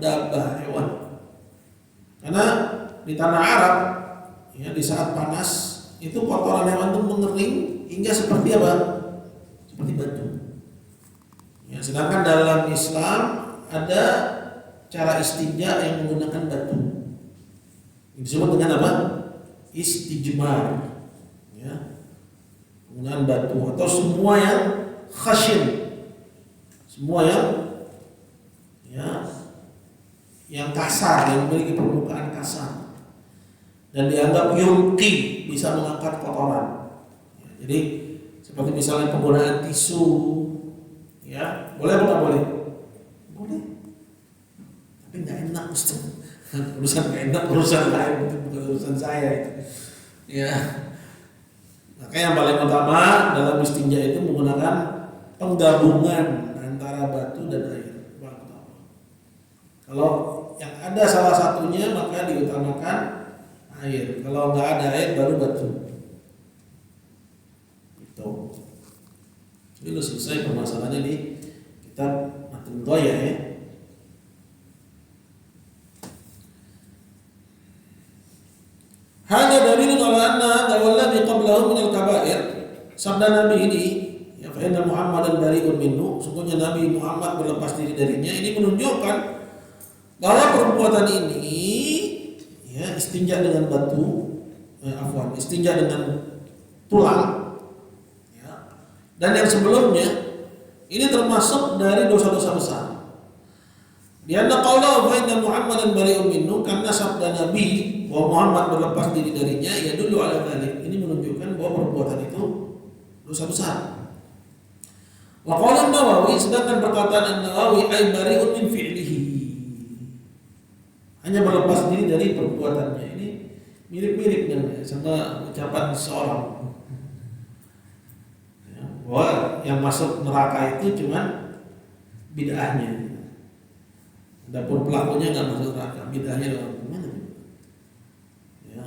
dabah hewan. Karena di tanah Arab ya, di saat panas itu kotoran hewan itu mengering hingga seperti apa? Seperti batu. Ya, sedangkan dalam Islam ada cara istinja yang menggunakan batu. Disebut dengan apa? Istijmar. Ya. Penggunaan batu atau semua yang khashin. Semua yang kasar, yang memiliki permukaan kasar dan dianggap yumki, bisa mengangkat kotoran. Ya, jadi seperti misalnya penggunaan tisu, ya boleh atau nggak boleh? Boleh. Tapi nggak enak Ustaz. Urusan nggak enak, urusan lain, bukan urusan saya itu. Ya. Maka yang paling utama dalam istinja itu menggunakan penggabungan antara batu dan air. Kalau yang ada salah satunya maka diutamakan air. Kalau nggak ada air baru batu. Itu. Jadi lu selesai permasalahannya di kitab Matn Dhaya ya. Hanya dalilun ala anna walladhi qablahu min al-kaba'ir. Sabda Nabi ini, ya fa inna Muhammadan bari'un minhu, sungguhnya Nabi Muhammad berlepas diri darinya. Ini menunjukkan bahwa perbuatan ini ya istinja dengan batu, istinja dengan tulang ya. Dan yang sebelumnya ini termasuk dari dosa-dosa besar. Dia qaulahu fa inna Muhammadan bari'un minhu, karena sabda Nabi bahwa Muhammad berlepas diri darinya, ya dulu ala dzalik. Ini menunjukkan bahwa perbuatan itu dosa besar. Wa qala An-Nawawi, sedangkan perkataan An-Nawawi ay bari'un min fi'lihi, hanya berlepas diri dari perbuatannya. Ini mirip-mirip dengan sama ucapan seorang ya, bahwa yang masuk neraka itu cuma bid'ahnya. Adapun pelakunya nggak masuk neraka, bid'ahnya dalam mana? Ya.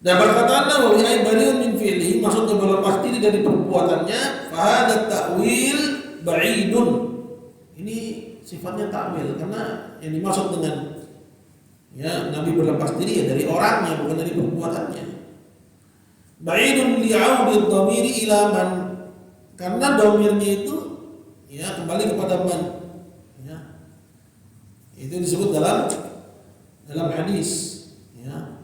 Dan perkataan Nawawi ay bari'un min fi'lihi, maksudnya berlepas diri dari perbuatannya, fa hadha ta'wil ba'idun. Ini sifatnya takwil, karena yang dimaksud dengan ya Nabi berlepas diri ya dari orangnya, bukan dari perbuatannya. Ba'idun li'audi dhamiri ila man, karena dhamirnya itu ya kembali kepada man. Ya. Itu disebut dalam hadis ya.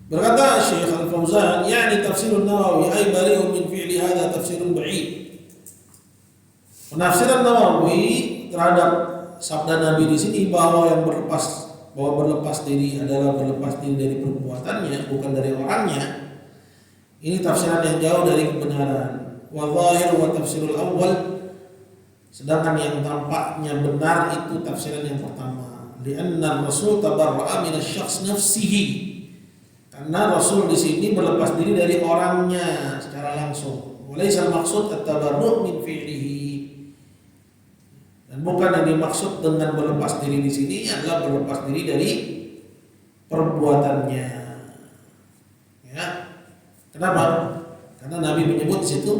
Berkata Syekh Al-Fauzan, yakni tafsirun Nawawi ay bari'un min fi'li hadha tafsirun ba'id. Penafsiran Nawawi terhadap sabda Nabi di sini bahwa berlepas diri adalah berlepas diri dari perbuatannya, bukan dari orangnya. Ini tafsiran yang jauh dari kebenaran. Wa dhahir wa tafsirul awwal, sedangkan yang tampaknya benar itu tafsiran yang pertama. Li'anna Rasul tabarra'a min asy-syakhs nafsihi, karena Rasul di sini berlepas diri dari orangnya secara langsung. Walaysa al-maqsud at-tabarru' min fi'lihi, dan bukan yang dimaksud dengan berlepas diri di sini adalah berlepas diri dari perbuatannya. Ya. Kenapa? Karena Nabi menyebut di situ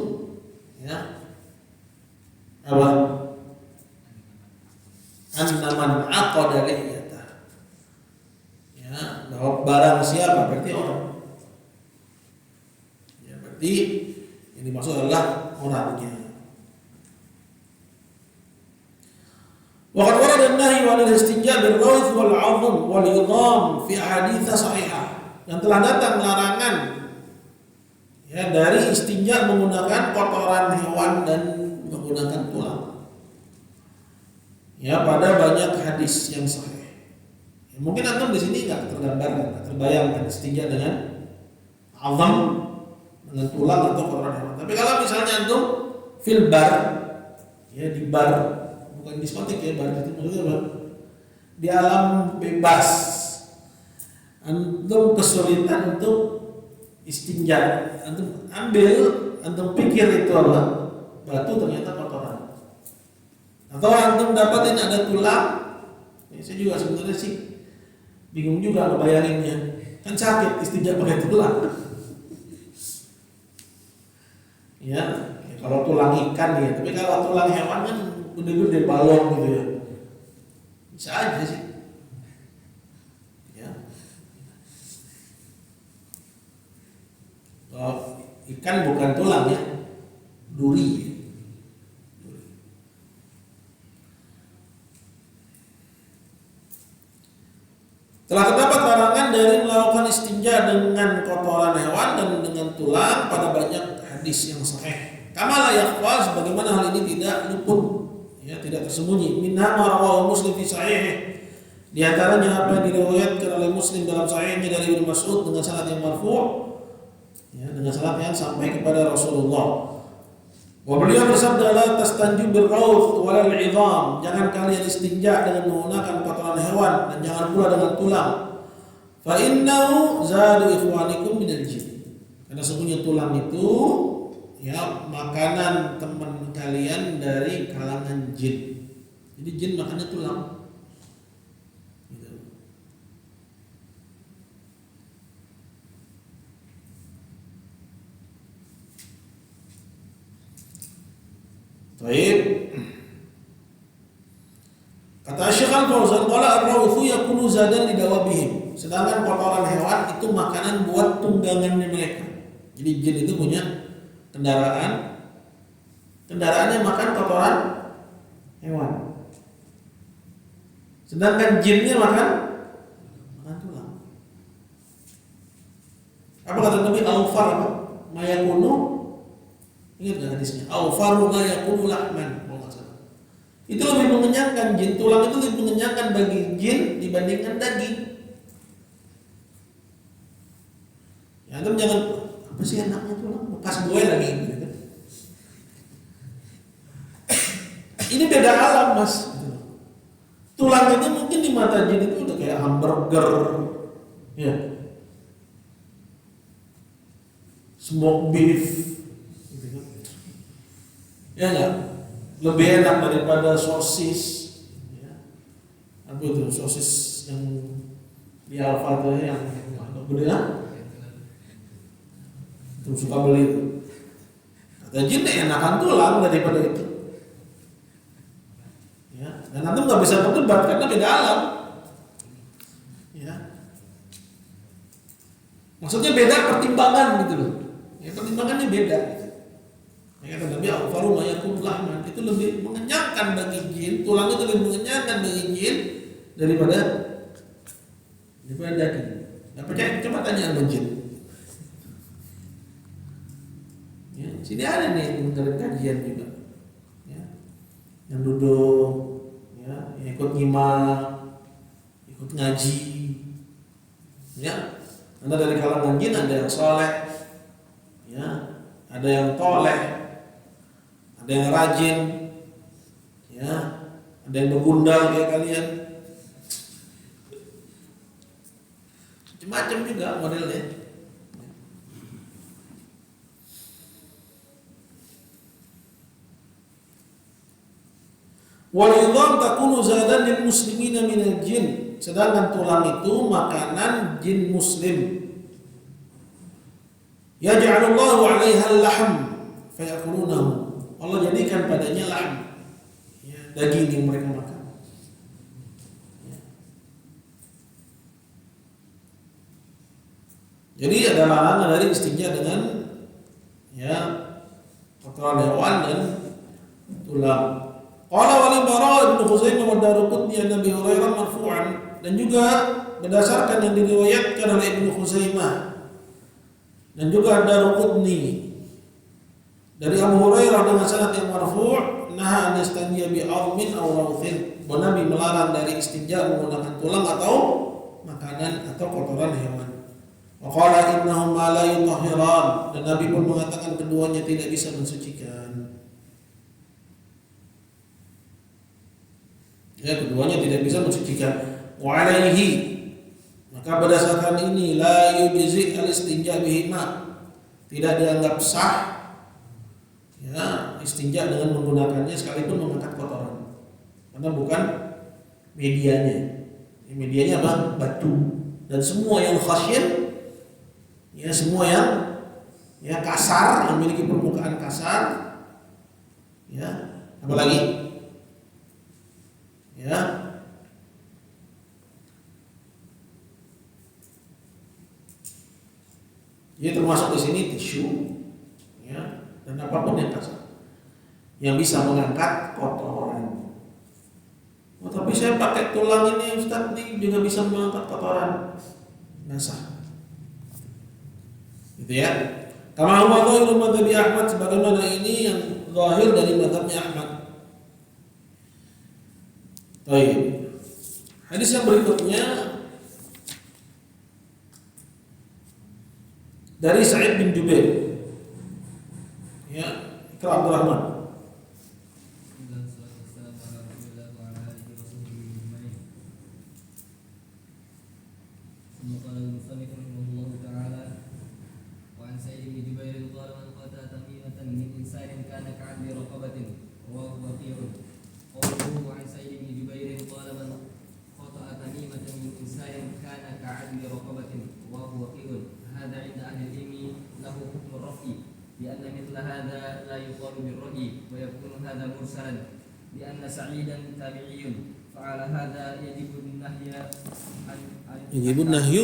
ya apa? Annaman aqada liyata. Ya, bahwa barang siapa berarti orang. Ya, berarti yang dimaksud adalah orangnya. Waqad warada an-nahyu 'anil istinja' bil-rawth wal-'azm wal-idham fi ahadits sahihah. Dan telah datang larangan ya dari istinja menggunakan kotoran hewan dan menggunakan tulang. ya pada banyak hadis yang sahih. Ya, mungkin antum di sini nggak tergambarkan, nggak terbayangkan istinja dengan azam, dengan tulang atau kotoran hewan. Tapi kalau misalnya antum fil bar, ya di bar, bukan diskotik ya, bar itu maksudnya apa? Di alam bebas, antum kesulitan untuk istinja, antum ambil, antum pikir itu apa? Batu, ternyata kotoran. Atau antum dapatin ada tulang, ya, saya juga sebenarnya sih bingung juga ngebayanginnya, kan sakit istinja pakai tulang. Ya, kalau tulang ikan ya, tapi kalau tulang hewan kan gede-gede balon gitu ya, bisa aja sih. Ya, kalau ikan bukan tulang ya, duri. Telah terdapat larangan dari melakukan istinja dengan kotoran hewan dan dengan tulang pada banyak hadis yang sahih. Kama la yakhfa, sebagaimana hal ini tidak luput, ya, tidak tersembunyi. Minha ma rawahu Muslim fi sahih. Di antaranya apa yang diriwayatkan oleh Muslim dalam sahihnya dari Ibnu Mas'ud dengan sanad yang marfu', ya, dengan sanad yang sampai kepada Rasulullah. Wa beliau bersabda, la tastanju birrawth wal 'idham, jangan kalian istinja dengan menggunakan kotoran hewan dan jangan pula dengan tulang. Fa innahu zadu ikhwanikum minal jin. Karena sesungguhnya tulang itu ya makanan teman kalian dari kalangan jin. Jadi jin makannya tulang. Gitu. Baik. Kata Syekh Al-Fauzan, qala ar-rawthu yakunu zadan li dawabihim. Sedangkan kotoran hewan itu makanan buat tunggangannya mereka. Jadi jin itu punya kendaraan. Kendaraannya makan kotoran hewan. Sedangkan jinnya makan tulang. Apa kata Nabi? Awfar apa? Mayakunu. Ingat gak hadisnya? Awfaru mayakunu lahman. Itu lebih mengenyangkan jin. Tulang itu lebih mengenyangkan bagi jin dibandingkan daging. Ya, antum jangan apa sih enaknya tulang? Bekas gue lagi. Gitu. Ini beda alam, Mas. Tulang itu mungkin di mata jin itu udah kayak hamburger, ya, smoked beef, gitu kan? Ya nggak? Lebih enak daripada sosis, ya. Apa itu sosis yang di Alfa itu yang gede kan? Terus suka beli itu. Kata jin enakan tulang daripada itu. Ya, dan antum nggak bisa berdebat karena beda alam. Ya. Maksudnya beda pertimbangan gitu loh. Ya, pertimbangannya beda. Ya, kata Nabi Al-Faru mayakun lahman, itu lebih mengenyangkan bagi jin, tulang itu lebih mengenyangkan bagi jin daripada daging. Nah, percaya, coba tanya sama jin. Ya, sini ada nih yang dengerin kajian juga. Ya. Yang duduk, ya, yang ikut nyimak, ikut ngaji. Ya. Anda dari kalangan jin ada yang soleh, ya, ada yang toleh, ada yang rajin, ya, ada yang begundal kayak kalian, macam-macam juga modelnya. Wal idham takunu zadan lil muslimina minal jin, sedangkan tulang itu makanan jin muslim. Yaj'alullahu 'alaiha al-lahm fayakulunahu. Allah jadikan padanya lahm, ya, daging yang mereka makan. Ya. Jadi ada larangan dari istinja dengan ya kotoran hewan dan tulang. Qala wal Bara' bin Khuzaimah wa Daruqutni an Nabi Hurairah marfu'an, dan juga berdasarkan yang diriwayatkan oleh Ibnu Khuzaimah dan juga Daruqutni dari Abu Hurairah dengan sanad yang marfu', naha an yastanjiya bi 'azmin aw rawthin. bahwa Nabi melarang dari istinja menggunakan tulang atau makanan atau kotoran hewan. Wa qala innahuma la yutahhiran, dan Nabi pun mengatakan keduanya tidak bisa mensucikan. Ya, keduanya tidak bisa mensucikan. Wa alaihi, maka berdasarkan ini la yujzi al-istinja bihima, tidak dianggap sah ya istinja dengan menggunakannya sekalipun mengangkat kotoran, karena bukan medianya. Medianya apa? Batu. Dan semua yang khasyin, ya semua yang ya kasar, yang memiliki permukaan kasar, ya apalagi ya jadi termasuk di sini tisu, ya, dan apapun yang kasar yang bisa mengangkat kotoran. Oh, tapi saya pakai tulang ini Ustaz, ini juga bisa mengangkat kotoran. Nggak sah. Gitu ya. Kama huwa dhahiru madhabi Ahmad, sebagaimana ini yang zahir dari madhabnya Ahmad. Baik. Hadis yang berikutnya dari Sa'id bin Jubair. Ya, Ikra Abdurrahman. يجب النهي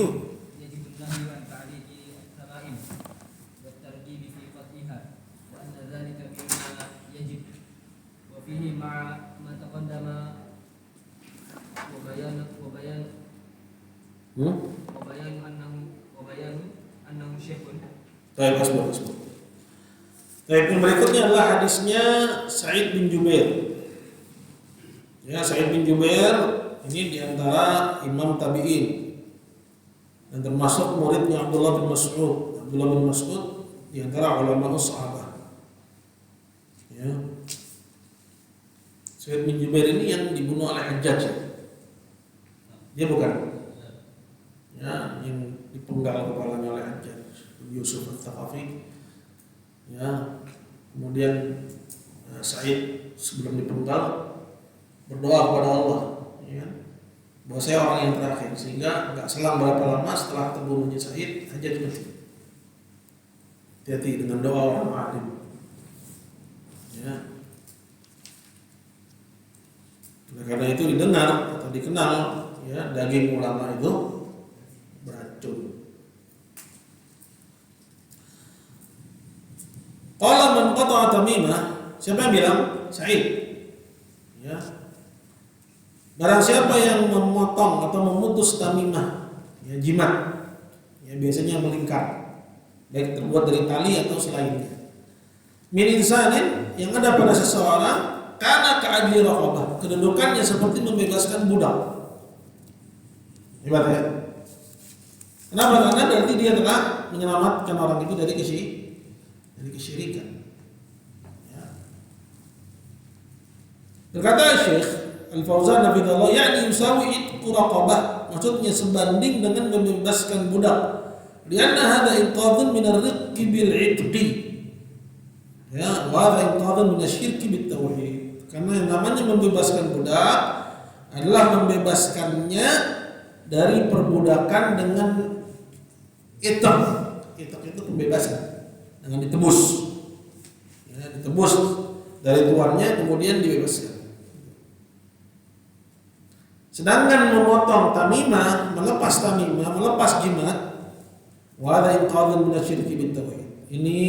عن تعليق التمائم والترغيب في قتلها، وأن ذلك مما يجب، وفيه مع ما تقدم وبيان أنه شيخ. Baik, asbab. Baik, yang berikutnya adalah hadisnya Sa'id bin Jubair. Ya, Sa'id bin Jubair ini diantara imam tabi'in dan termasuk muridnya Abdullah bin Mas'ud. Abdullah bin Mas'ud diantara ulama sahabat. Ya. Sa'id bin Jubair ini yang dibunuh oleh Hajjaj. Dia bukan. Ya, yang dipenggal kepalanya oleh Hajjaj, Yusuf al-Thaqafi. Ya. Kemudian Sa'id sebelum dipenggal berdoa kepada Allah, ya, bahwa saya orang yang terakhir, sehingga nggak selang berapa lama setelah terbunuhnya Sa'id, Hajjaj mati. Hati-hati dengan doa orang alim. Ya. Nah, karena itu didengar atau dikenal, ya, daging ulama itu beracun. Qala man qata'a tamimah, siapa yang bilang? Sa'id. Ya. Barang siapa yang memotong atau memutus tamimah, ya, jimat, ya, biasanya melingkar, baik terbuat dari tali atau selainnya. Min insanin, yang ada pada seseorang, kana ka'adli raqabah, kedudukannya seperti membebaskan budak. Hebat ya? Kenapa? Karena berarti dia telah menyelamatkan orang itu dari kesyirikan. Ya. Berkata Syekh Al-Fauzan hafizallahu, yakni yusawi itqu raqabah, maksudnya sebanding dengan membebaskan budak. Lianna hadha inqadhun min ar-riqqi bil 'itqi. Ya, wa hadha inqadhun min asy-syirki bit tauhid. Karena yang namanya membebaskan budak adalah membebaskannya dari perbudakan dengan itq. Itq itu pembebasan dengan ditebus. Ya, ditebus dari tuannya kemudian dibebaskan. Sedangkan memotong tamimah, melepas jimat, wa hadza inqadhun min asy-syirki bit tauhid. Ini,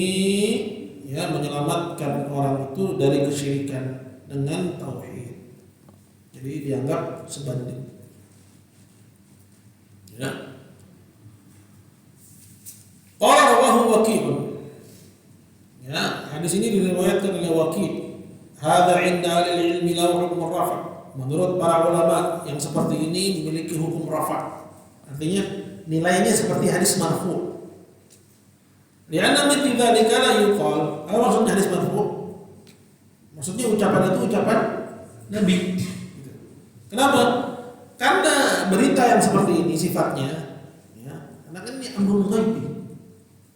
ya, menyelamatkan orang itu dari kesyirikan dengan tauhid. Jadi dianggap sebanding. Ya. Qala rawahu Waqi'. Ya, hadis ini diriwayatkan oleh Waqi'. Hadza 'inda ahli ilmi lahu hukm rafa'. Menurut para ulama yang seperti ini memiliki hukum rafa. Artinya nilainya seperti hadis marfu'. Li'anna mithla dzalika la yuqal. Apa maksudnya hadis marfu'? Maksudnya ucapan itu ucapan Nabi. Kenapa? Karena berita yang seperti ini sifatnya, ya, karena kan ini amrul ghaib,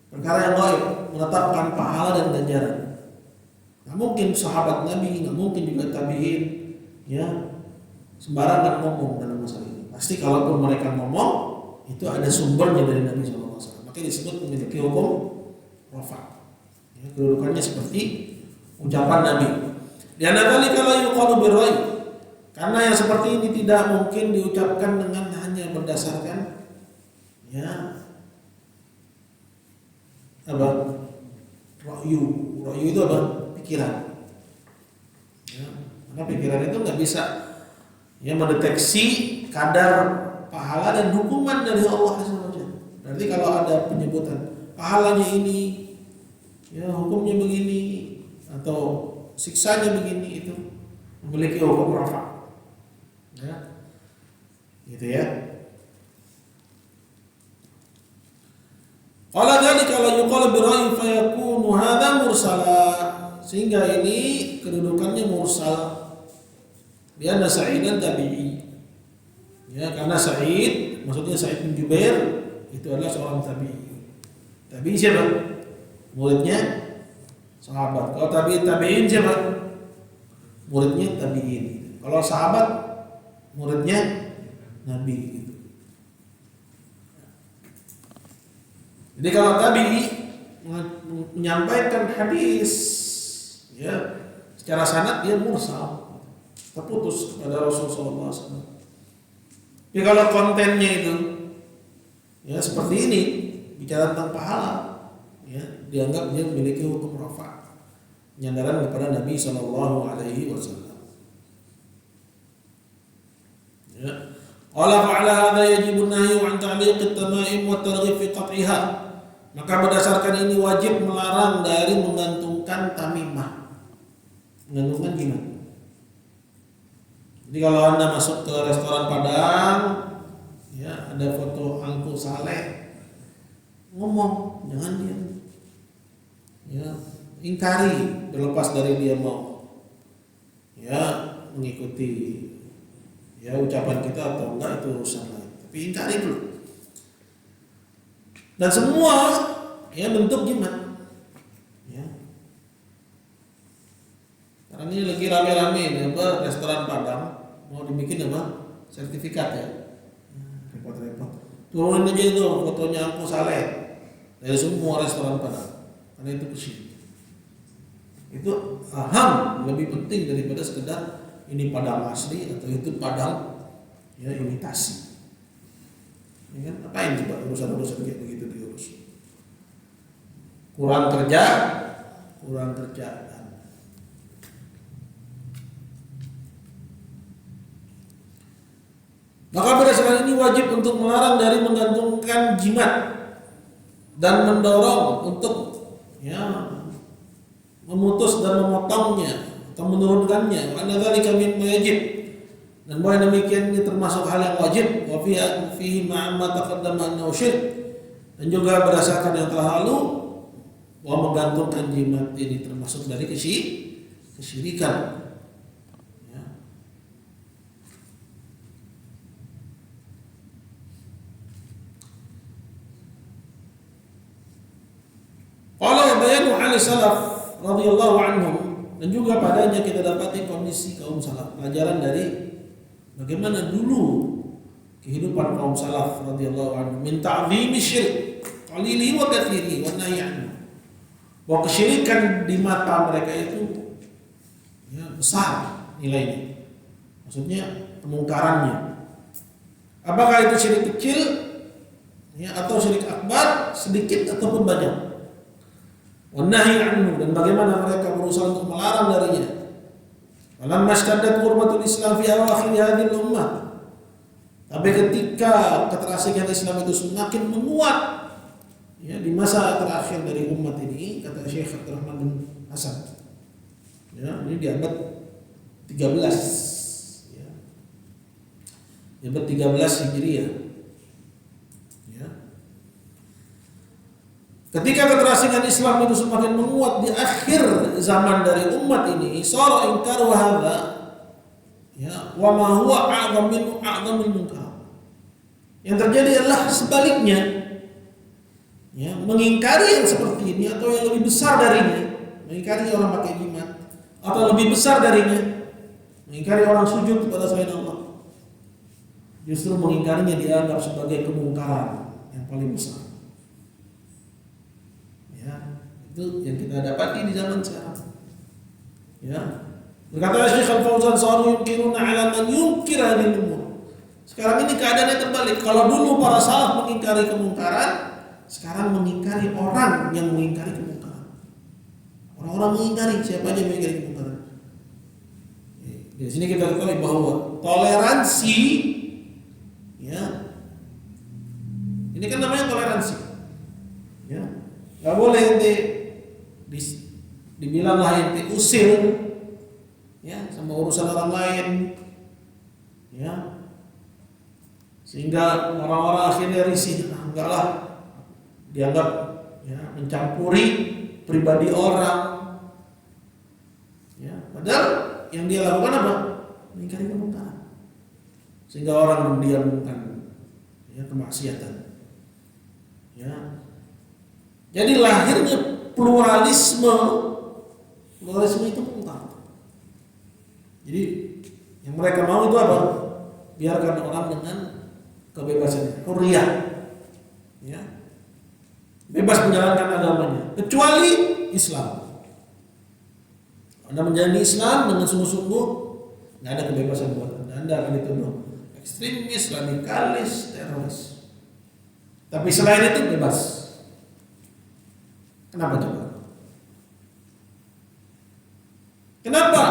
perkara yang gaib, menetapkan pahala dan ganjaran. Nggak mungkin sahabat Nabi, nggak mungkin juga tabi'in, ya, sembarangan ngomong dalam masalah ini. Pasti kalaupun mereka ngomong, itu ada sumbernya dari Nabi SAW. Makanya disebut memiliki hukum rafa. Ya, kedudukannya seperti ucapan Nabi. Di antara kala yuqalu birrai. Karena yang seperti ini tidak mungkin diucapkan dengan hanya berdasarkan, ya, apa? Ra'yu itu apa? Pikiran. Ya, karena pikiran itu nggak bisa, ya, mendeteksi kadar pahala dan hukuman dari Allah SWT. Berarti kalau ada penyebutan pahalanya ini, ya, hukumnya begini, atau siksanya begini, itu memiliki hukum rafa. Ya, gitu ya. Qala dzalika la yuqalu bi ra'yi fa yakunu hadha mursala. Sehingga ini kedudukannya mursal. Dia ada Sa'idan tabi'i. Ya, karena Sa'id, maksudnya Sa'id bin Jubair itu adalah seorang tabi'i. Tabi'i siapa? Muridnya sahabat. Kalau tabi'in siapa? Muridnya tabi'in. Kalau sahabat, muridnya Nabi gitu. Jadi kalau tabi'i menyampaikan hadis, ya, secara sanad dia mursal, terputus kepada Rasulullah SAW. Tapi kalau kontennya itu, ya, seperti ini, bicara tentang pahala, ya, dianggap dia memiliki hukum rafa, nyandaran kepada Nabi SAW. Ya. Qala fa'ala hadza yajibu an-nahyu 'an ta'liq at-tama'im wa at-targhib fi qat'iha. Maka berdasarkan ini wajib melarang dari menggantungkan tamimah. Menggantungkan jimat. Jadi kalau Anda masuk ke restoran Padang, ya, ada foto Angku Saleh, ngomong, jangan diam. Ya, ingkari terlepas dari dia mau, ya, mengikuti, ya, ucapan kita atau enggak itu urusan lain. Tapi ingkari dulu. Dan semua, ya, bentuk jimat. Ya. Karena ini lagi rame-rame apa, restoran Padang mau dibikin apa? Sertifikat, ya. Repot-repot. Turunin aja itu fotonya Angku Saleh dari semua restoran Padang. Karena itu kesyirikan. Itu lebih penting daripada sekedar ini Padang asli atau itu Padang, ya, imitasi. Ya kan? Apain coba urusan-urusan kayak begitu diurus? Kurang kerjaan. Maka berdasarkan ini wajib untuk melarang dari menggantungkan jimat dan mendorong untuk, ya, memutus dan memotongnya atau menurunkannya. Wa anna dzalika mimma yajib. Dan bahwa demikian ini termasuk hal yang wajib. Wa fihi ma'amma taqaddama annahu syirk. Dan juga berdasarkan yang telah lalu bahwa menggantungkan jimat ini termasuk dari kesyirikan. Ya. Qala bayanu ahli salaf radhiyallahu anhum, dan juga padanya kita dapati kondisi kaum salaf, pelajaran dari bagaimana dulu kehidupan kaum salaf radhiyallahu anhum min ta'zimi syirk qalili wa katsiri wa nahyi anhu. Bahwa kesyirikan di mata mereka itu, ya, besar nilainya. Maksudnya pemungkarannya. Apakah itu syirik kecil, ya, atau syirik akbar, sedikit ataupun banyak. Wanahi anhu, dan bagaimana mereka berusaha untuk melarang darinya. Walamma ishtaddat qurbatul Islam fi awakhir hadhihi al-ummah. Tapi ketika keterasikan Islam itu semakin menguat, ya, di masa terakhir dari umat ini, kata Syekh Abdurrahman bin Hasan, ya, ini di abad 13, ya, abad 13 Hijriah. Ya. Ketika keterasingan Islam itu semakin menguat di akhir zaman dari umat ini, sara inkaru hadza ya wa ma huwa a'dhamul munkar. Yang terjadi adalah sebaliknya. Ya, mengingkari yang seperti ini atau yang lebih besar darinya, mengingkari orang pakai jimat atau lebih besar darinya, mengingkari orang sujud kepada selain Allah. Justru mengingkarinya dianggap sebagai kemungkaran yang paling besar. Ya, itu yang kita dapati di zaman sekarang. Ya. Berkata Syekh Al-Fauzan, "Saru yunkiruna 'ala man yunkir hadhihi umur." Sekarang ini keadaannya terbalik. Kalau dulu para salaf mengingkari kemungkaran, sekarang mengingkari orang yang mengingkari kemungkaran. Orang-orang mengingkari, siapa aja yang mengingkari kemungkaran. Di sini kita ketahui bahwa toleransi, ya, ini kan namanya toleransi. Ya, nggak boleh ente dibilanglah ente usil, ya, sama urusan orang lain, ya, sehingga orang-orang akhirnya risih. Enggak lah, dianggap ya mencampuri pribadi orang, ya, padahal yang dia lakukan apa? Mengingkari kemungkaran, sehingga orang mendiamkan ya kemaksiatan. Ya, jadi lahirnya pluralisme itu mungkar. Jadi yang mereka mau itu apa? Biarkan orang dengan kebebasan, hurriyah, ya, bebas menjalankan agamanya, kecuali Islam. Anda menjalani Islam dengan sungguh-sungguh, nggak ada kebebasan buat Anda. Anda akan dituduh ekstremis, radikalis, teroris. Tapi selain itu bebas. Kenapa coba? Kenapa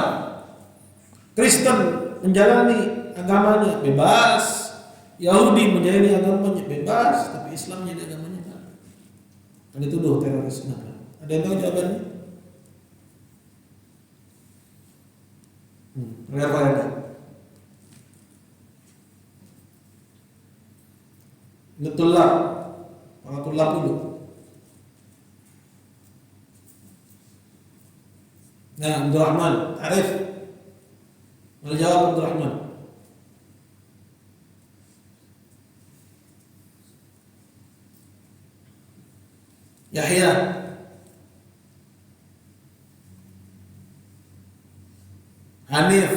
Kristen menjalani agamanya bebas, Yahudi menjalani agamanya bebas, tapi Islam menjadi agamanya enggak? Kan dituduh teroris. Kenapa? Ada yang tahu jawabannya? Lihat. Netullah, para tullah dulu. Nah, Abdul Rahman, Arif. Mau jawab Abdul Rahman? Yahya. Hanif.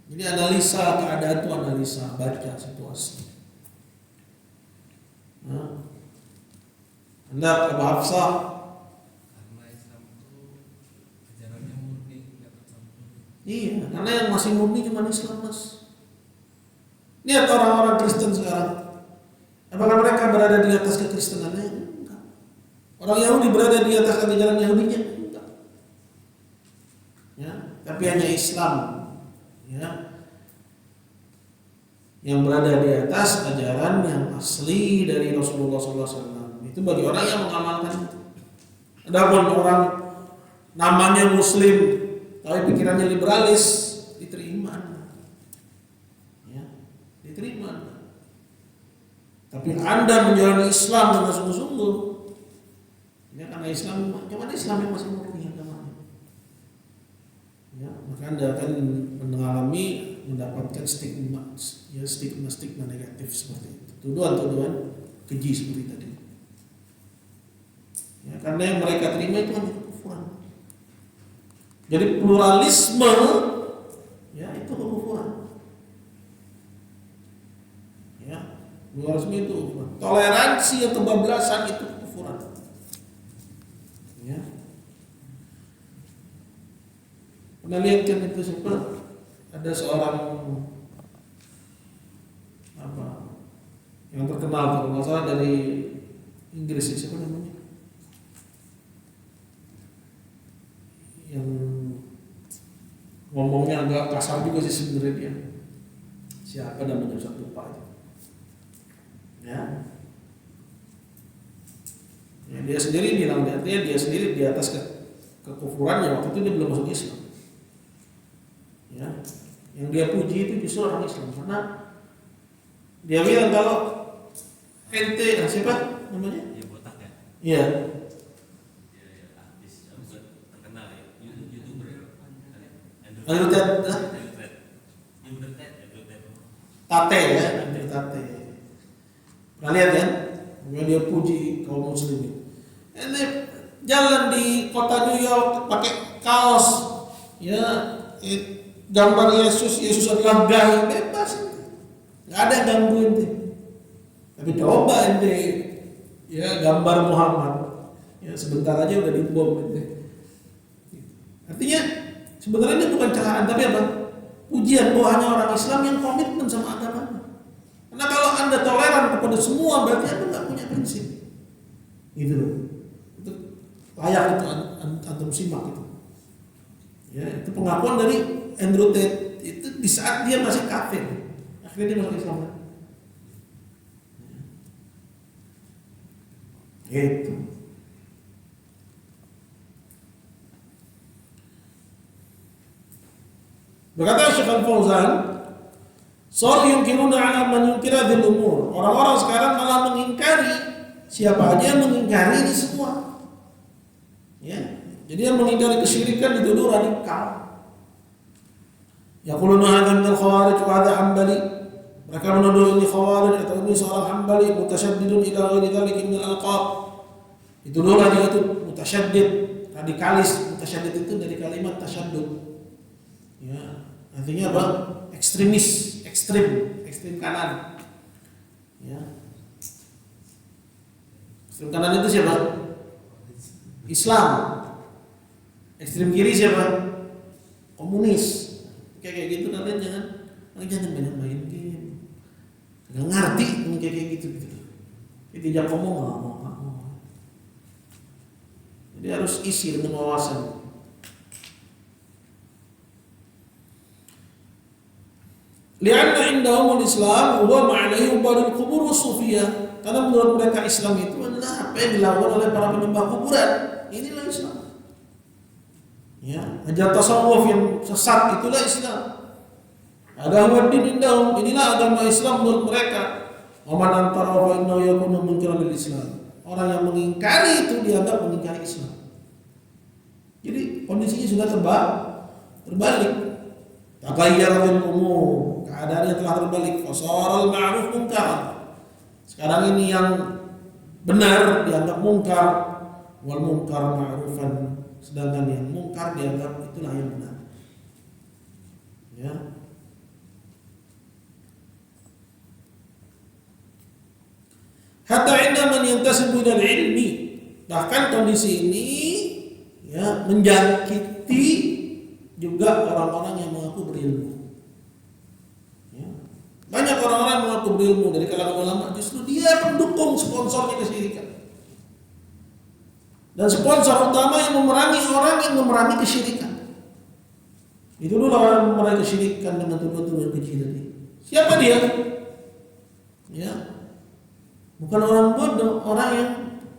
Jadi analisa keadaan itu analisa, baca situasi. Nah, Anda Abu Hafsah. Karena Islam itu ajarannya murni, tidak tercampur. Iya, karena yang masih murni cuma Islam, Mas. Lihat orang-orang Kristen sekarang. Apakah mereka berada di atas kekristenannya? Enggak. Orang Yahudi berada di atas ajaran Yahudinya? Enggak. Ya, tapi hanya Islam, ya, yang berada di atas ajaran yang asli dari Rasulullah SAW. Itu bagi orang yang mengamalkan itu. Adapun orang namanya Muslim tapi pikirannya liberalis, diterima, ya, diterima. Tapi Anda menjalani Islam dengan sungguh-sungguh, ya, karena Islam cuma Islam yang masih murni agamanya. Ya, maka Anda akan mendapatkan stigma negatif seperti itu, tuduhan-tuduhan keji seperti tadi. Ya, karena yang mereka terima itu hanya kekufuran. Jadi pluralisme, ya, itu kekufuran. Ya, pluralisme itu kekufuran. Toleransi atau kebablasan itu kekufuran. Ya. Pernah lihat kan itu siapa? Ada seorang yang terkenal kalau nggak salah dari Inggris, siapa namanya? Yang ngomongnya agak kasar juga sih sebenarnya dia. Siapa namanya, saya lupa aja. Ya. Ya, dia sendiri bilang, artinya dia sendiri di atas kekufurannya waktu itu dia belum masuk Islam. Ya. Yang dia puji itu justru orang Islam karena dia bilang kalau ente siapa namanya? Ya botak ya. Iya. Ya artis terkenal ya. YouTuber. Andrew Tate. Tate ya, Andrew Tate. Pernah lihat kan? Kemudian dia puji kaum muslimin. Ini jalan di kota New York pakai kaos, ya gambar Yesus adalah gay, bebas, nggak ada yang ganggu ente. Tapi coba ente, ya gambar Muhammad, ya sebentar aja udah dibom ente. Artinya sebenarnya ini bukan cakaran tapi apa? Pujian bahwa hanya orang Islam yang komitmen sama agamanya. Karena kalau Anda toleran kepada semua berarti Anda nggak punya prinsip. Gitu loh. Itu layak itu antum simak itu. Ya, itu pengakuan dari Andrew Tate itu di saat dia masih kafir. Akhirnya dia masuk Islam. Gitu. Berkata Syekh Al-Fauzan, "Sar yunkiruna 'ala man yunkira dzil umur." Orang-orang sekarang malah mengingkari siapa aja yang mengingkari ini semua. Ya. Jadi yang mengingkari kesyirikan dituduh radikal. Yaquluna hadza min al-khawarij wa hadza Hambali. Mereka menuduh ini khawarij atau ini seorang Hambali mutasyaddidun ila ghairi dzalika min al-alqab. Dituduh dia itu mutasyaddid, radikalis. Mutasyaddid itu dari kalimat tasyaddud. Ya, artinya apa? Ekstrim kanan. Ya. Ekstrim kanan itu siapa? Islam. Ekstrim kiri siapa? Komunis. Kayak gitu kalian jangan banyak main game. Nggak ngerti kayak gitu. Itu jangan ngomong nggak mau. Jadi harus isi dengan wawasan. Lianna indahumul Islam huwa ma'alayhi ubadul qubur was-sufiyah. Karena menurut mereka Islam itu adalah apa yang dilakukan oleh para penyembah kuburan. Inilah Islam. Ya, ajar tasawuf yang sesat itulah Islam. Ada wadin indahum, inilah agama Islam menurut mereka. Wa man antara wa innahu yakunu munkiran lil Islam. Orang yang mengingkari itu dianggap mengingkari Islam. Jadi kondisinya sudah terbalik. Taghayyaratil umur. Keadaannya telah terbalik. Fasaral ma'ruf munkar. Sekarang ini yang benar dianggap mungkar, wal munkar ma'rufan. Sedangkan yang mungkar dianggap itulah yang benar. Ya. Hatta inda man yantasibu ilal ilmi. Bahkan kondisi ini ya menjangkiti juga orang-orang yang mengaku berilmu. Ya. Banyak orang-orang yang mengaku berilmu dari kalangan ulama justru dia pendukung sponsornya kesyirikan. Dan sponsor utama yang memerangi orang yang memerangi kesyirikan. Itu dulu orang yang memerangi kesyirikan dengan tuduhan-tuduhan keji tadi. Siapa dia? Ya. Bukan orang bodoh, orang yang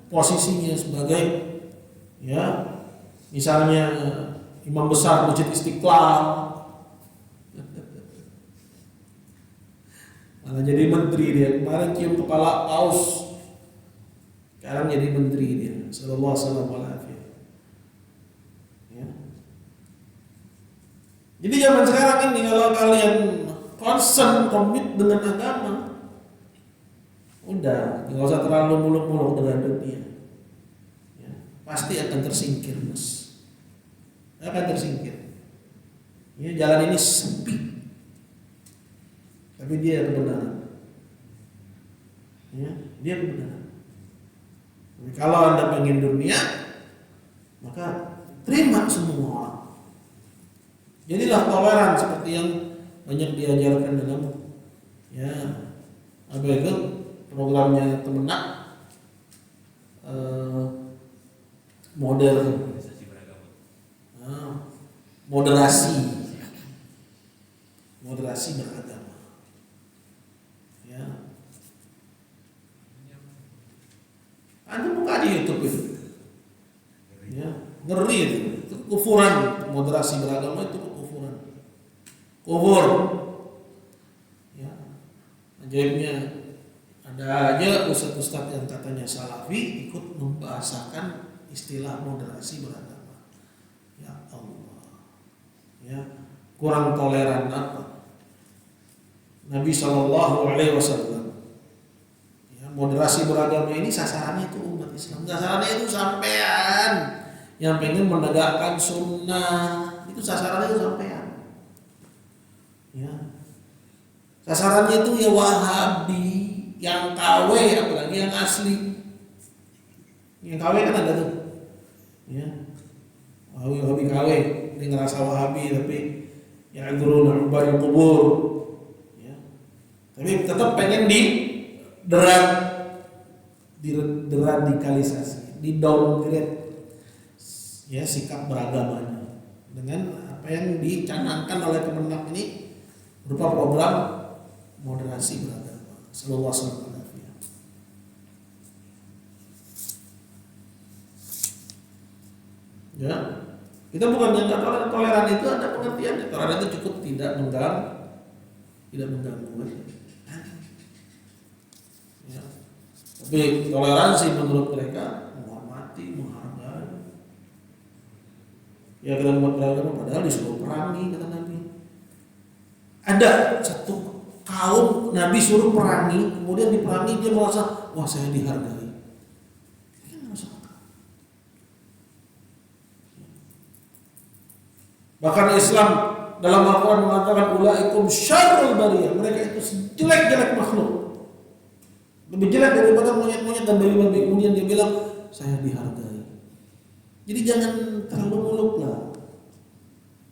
posisinya sebagai ya misalnya imam besar Masjid Istiqlal, malah jadi menteri dia. Kemarin cium kepala paus, sekarang jadi menteri dia. Sallallahu alaihi wasallam. Ya. Jadi zaman sekarang ini kalau kalian concern komit dengan agama, udah nggak usah terlalu muluk-muluk dengan dunia. Ya, pasti akan tersingkir, Mas. Akan tersingkir. Ya, jalan ini sepi, tapi dia kebenaran. Ya, dia kebenaran. Jadi, kalau Anda pengen dunia, maka terima semua orang. Jadilah toleran seperti yang banyak diajarkan dalam ya apa itu programnya Kemenak, modern, moderasi beragama. Ya, Anda buka di YouTube itu, ya ngeri itu kufuran moderasi beragama itu kubur. Ya, ajaibnya ada aja ustadz-ustadz yang katanya salafi ikut membahasakan istilah moderasi beragama. Ya Allah, ya kurang toleran apa? Nabi Shallallahu Alaihi Wasallam. Ya, moderasi beragama ini sasarannya itu umat Islam. Sasarannya itu sampean yang pengen menegakkan sunnah. Itu sasarannya itu sampean. Ya. Sasarannya itu ya Wahabi, yang KW apalagi yang asli. Yang KW kan ada tuh. Ya. Wahabi KW, ini ngerasa Wahabi tapi yang turun ubadul kubur. Ya. Tapi tetap pengen deradikalisasi, di downgrade ya sikap beragamanya dengan apa yang dicanangkan oleh Kemenak ini berupa program moderasi beragama. Sallallahu alaihi wasallam. Ya, kita bukan yang toleran itu ada pengertian. Toleran itu cukup tidak mengganggu. Ya. Tapi toleransi menurut mereka menghormati, menghargai. Ya dalam beragama padahal disuruh perangi kata Nabi. Ada satu kaum Nabi suruh perangi, kemudian diperangi dia merasa wah saya dihargai. Bahkan Islam dalam Al-Quran mengatakan ulaikum syarrul bariyah, mereka itu sejelek-jelek makhluk, lebih jelek daripada monyet-monyet dan babi-babi. Kemudian dia bilang saya dihargai. Jadi jangan terlalu muluk lah.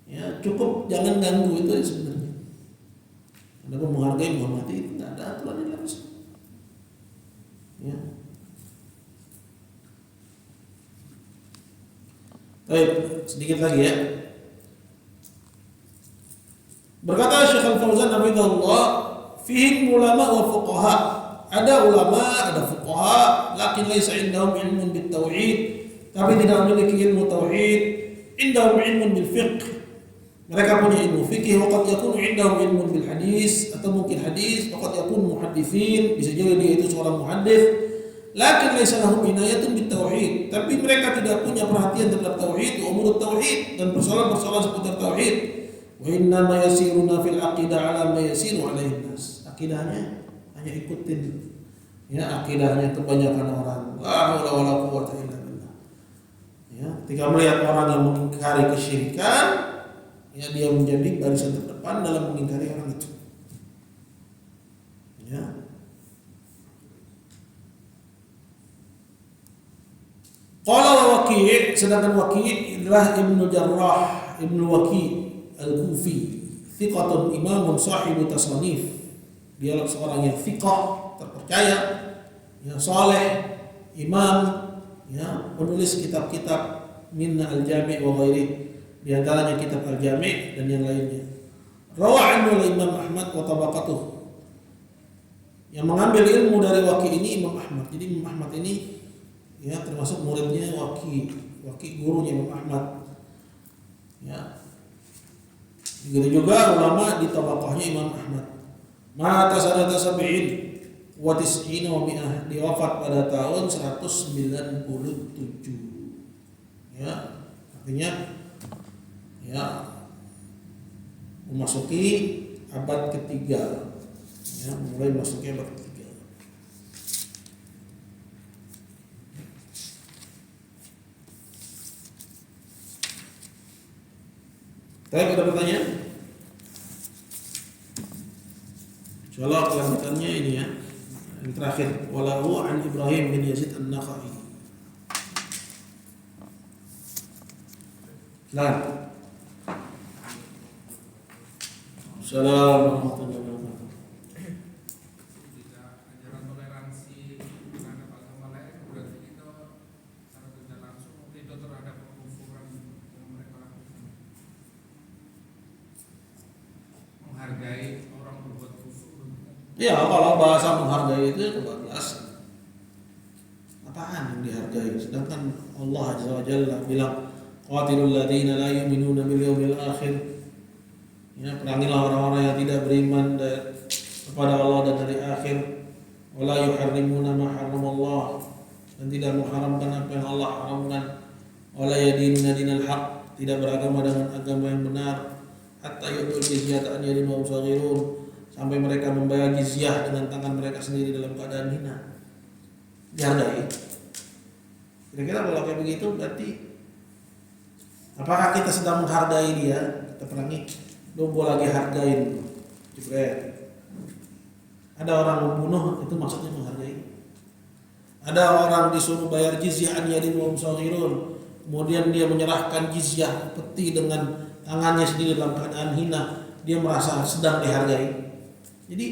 Ya cukup jangan ganggu itu sebenarnya. Anda menghargai, menghormati itu tidak ada aturan dalam Islam. Ya. Baik, sedikit lagi ya. Berkata Syekh Al-Fauzan hafizahullah, fihim ulama wa fuqaha. Ada ulama, ada fuqaha, lakin laisa indahum ilmun bit tauhid, tapi tidak memiliki ilmu tauhid. Indahum ilmun bil fiqh. Mereka punya ilmu fikih, waqad yakunu indahum ilmun bil hadis, atau mungkin hadis, waqad yakunu muhadditsin, bisa jadi dia itu seorang muhaddits. Lakin laisa lahum inayatun bit tauhid, tapi mereka tidak punya perhatian terhadap tauhid, umur tauhid dan persoalan-persoalan seputar tauhid. Wa inna ma yasiruna fil aqidah ala ma yasiru alaihi nas. Akidahnya hanya ikutin ya akidahnya kebanyakan orang. La haula wala quwwata illa billah. Ya, ketika melihat orang yang mengingkari kesyirikan, ya dia menjadi barisan terdepan dalam mengingkari orang itu. Ya. Qala Waqi', sedangkan Waqi' adalah Ibnu Jarrah, Ibnu Waqi' Al-Kufi, thiqatun imamun sahibu tasanif. Dia seorang yang thiqah, terpercaya, yang saleh, imam, ya, penulis kitab-kitab Minna Al-Jami' wa ghairi, di antaranya kitab Al-Jami' dan yang lainnya. Rawa anhu Imam Ahmad wa tabaqatuh. Yang mengambil ilmu dari Waqi' ini Imam Ahmad. Jadi Imam Ahmad ini ya termasuk muridnya Waqi', gurunya Imam Ahmad. Ya. Begitu juga ulama di tabaqahnya Imam Ahmad. Mata sanata sab'in wa tis'ina wa mi'ah, dia wafat pada tahun 197. Ya, artinya ya memasuki abad ketiga. Ya, mulai memasuki abad ketiga. Saya ada pertanyaan? Insyaallah kelanjutannya ini ya. Yang terakhir, walahu an Ibrahim bin Yazid An-Nakhai. Nah. Assalamualaikum warahmatullahi wabarakatuh. Jika ajaran toleransi terhadap agama lain berarti kita secara tidak langsung tidak terhadap kekufuran yang mereka lakukan. Menghargai orang berbuat kufur. Ya, kalau bahasa menghargai itu kebablasan. Apaan yang dihargai? Sedangkan Allah Azza wa Jalla bilang, qatilul ladzina la yu'minuna bil yawmil akhir Ya, perangilah orang-orang yang tidak beriman kepada Allah dan hari akhir. Wala yuharrimuna ma haramallah, dan tidak mengharamkan apa yang Allah haramkan. Wala yadinuna dinal haq, tidak beragama dengan agama yang benar. Hatta yu'tul jizyata an yadin wa hum saghirun, sampai mereka membayar jizyah dengan tangan mereka sendiri dalam keadaan hina. Dihargai. Kira-kira kalau kayak begitu berarti apakah kita sedang menghargai dia? Kita perangi, gue lagi hargain. Ada orang membunuh, itu maksudnya menghargai. Ada orang disuruh bayar jizyah an yadin wa hum saghirun, kemudian dia menyerahkan jizyah peti dengan tangannya sendiri dalam keadaan hina, dia merasa sedang dihargai. Jadi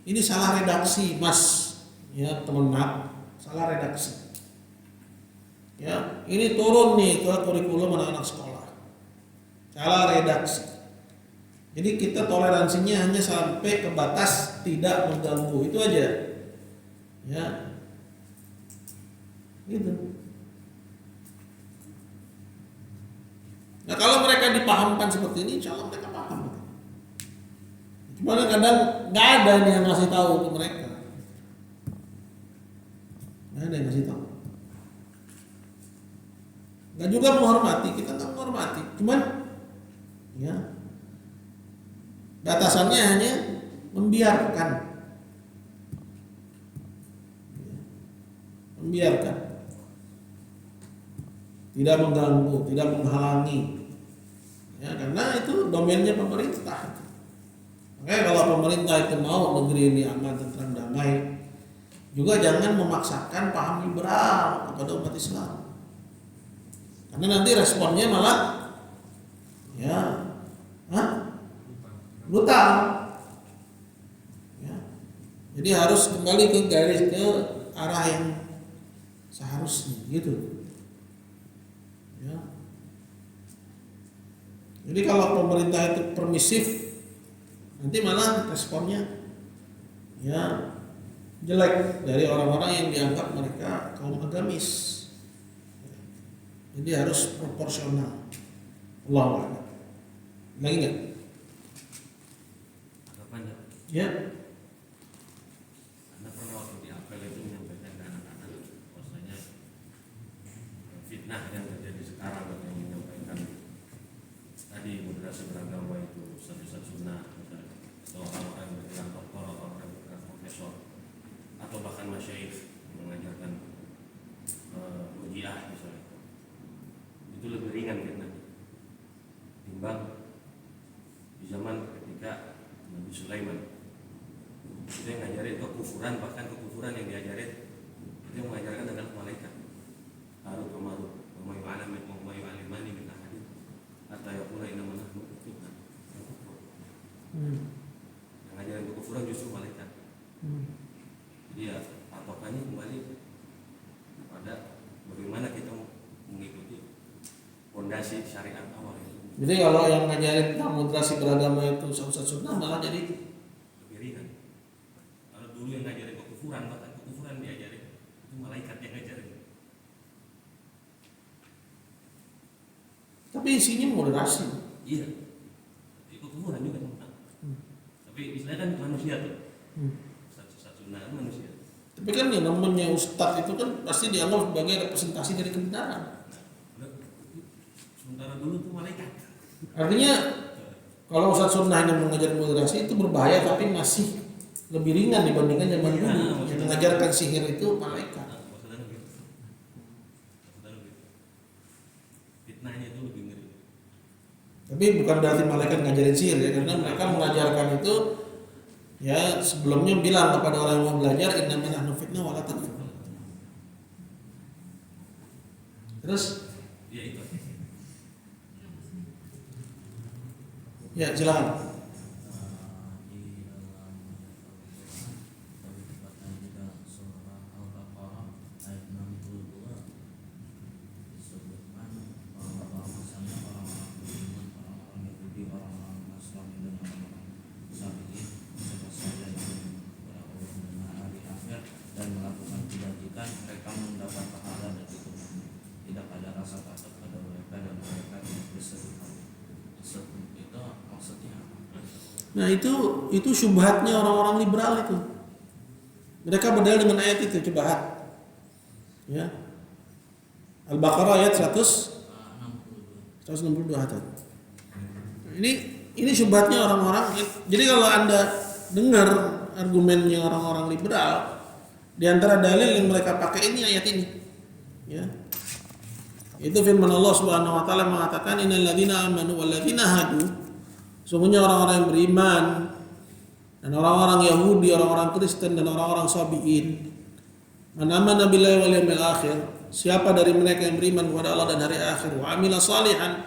ini salah redaksi, Mas. Ya, teman Mat, salah redaksi. Ya, ini turun nih ke kurikulum anak-anak sekolah. Salah redaksi. Jadi kita toleransinya hanya sampai ke batas tidak mengganggu, itu aja. Ya. Gitu. Nah, kalau mereka dipahamkan seperti ini, insya Allah mereka paham. Cuma kadang nggak ada nih yang ngasih tahu ke mereka. Nggak ada yang ngasih tahu. Nggak juga menghormati, kita nggak menghormati. Cuman, ya, batasannya hanya membiarkan. Membiarkan. Tidak mengganggu, tidak menghalangi. Ya, karena itu domainnya pemerintah. Makanya kalau pemerintah itu mau negeri ini aman, tentram, damai, juga jangan memaksakan paham liberal kepada umat Islam. Karena nanti responnya malah ya, brutal. Ya. Jadi harus kembali ke garis, ke arah yang seharusnya gitu. Ya. Jadi kalau pemerintah itu permisif, nanti malah responnya ya jelek dari orang-orang yang dianggap mereka kaum agamis. Jadi harus proporsional. Allahu a'lam. Lagi nggak? Apa enggak? Ya. Anda pernah waktu di apel itu menyampaikan ke anak-anak bahwasanya fitnah yang terjadi sekarang yang menyampaikan tadi moderasi beragama itu satu-satu sunnah, atau orang-orang yang bergerak doktor, atau orang yang bergerak profesor, atau bahkan masyayikh mengajarkan mujiah misalnya, itu lebih ringan kan timbang di zaman ketika Nabi Sulaiman. Itu yang ngajarin kekufuran, bahkan kekufuran yang diajarin itu yang mengajarkan adalah malaikat. Harut wa marut wa ma yu'allimani min ahadin hatta yaqula inna nahnu fitnah. Yang ngajarin kekufuran justru malaikat. Jadi ya patokannya kembali kepada bagaimana kita mengikuti fondasi syariat awal itu. Jadi kalau yang ngajarin moderasi beragama itu satu-satu sunnah malah jadi lebih ringan. Kalau dulu yang ngajarin kekufuran, bahkan kekufuran diajarin itu malaikat yang ngajarin. tapi isinya moderasi. Iya, itu kekufuran juga teman. Tapi istilahnya kan manusia tuh. Satu-satu sunnah manusia. Tapi kan yang namanya ustadz itu kan pasti dianggap sebagai representasi dari kebenaran. Sementara dulu tuh malaikat. Artinya kalau ustadz sunnah yang mengajar moderasi itu berbahaya, tapi masih lebih ringan dibandingkan zaman dulu. Yang mengajarkan sihir itu malaikat. Maksudnya gitu. Fitnahnya itu lebih ngeri. Tapi bukan berarti malaikat ngajarin sihir ya, karena mereka mengajarkan itu ya sebelumnya bilang kepada orang yang mau belajar, innama nahnu fitnah wa la takfur. Terus Ya itu. ya silakan. dan melakukan kebajikan, mereka mendapat pahala dan keuntungan. Tidak ada rasa takut pada mereka dan mereka tidak berseru. Itu maksudnya apa? Nah itu syubhatnya orang-orang liberal itu. Mereka berdalil dengan ayat itu, syubhat. Ya. Al-Baqarah ayat 162 hatat. Ini syubhatnya orang-orang. Jadi kalau Anda dengar argumennya orang-orang liberal, di antara dalil yang mereka pakai ini ayat ini. Ya. Itu firman Allah Subhanahu wa taala mengatakan innal ladzina amanu wal ladzina hadu. Sungguhnya orang-orang yang beriman dan orang-orang Yahudi, orang-orang Kristen dan orang-orang Sabiin. Man amana billahi wal yawmil akhir. Siapa dari mereka yang beriman kepada Allah dan hari akhir wa amila salihan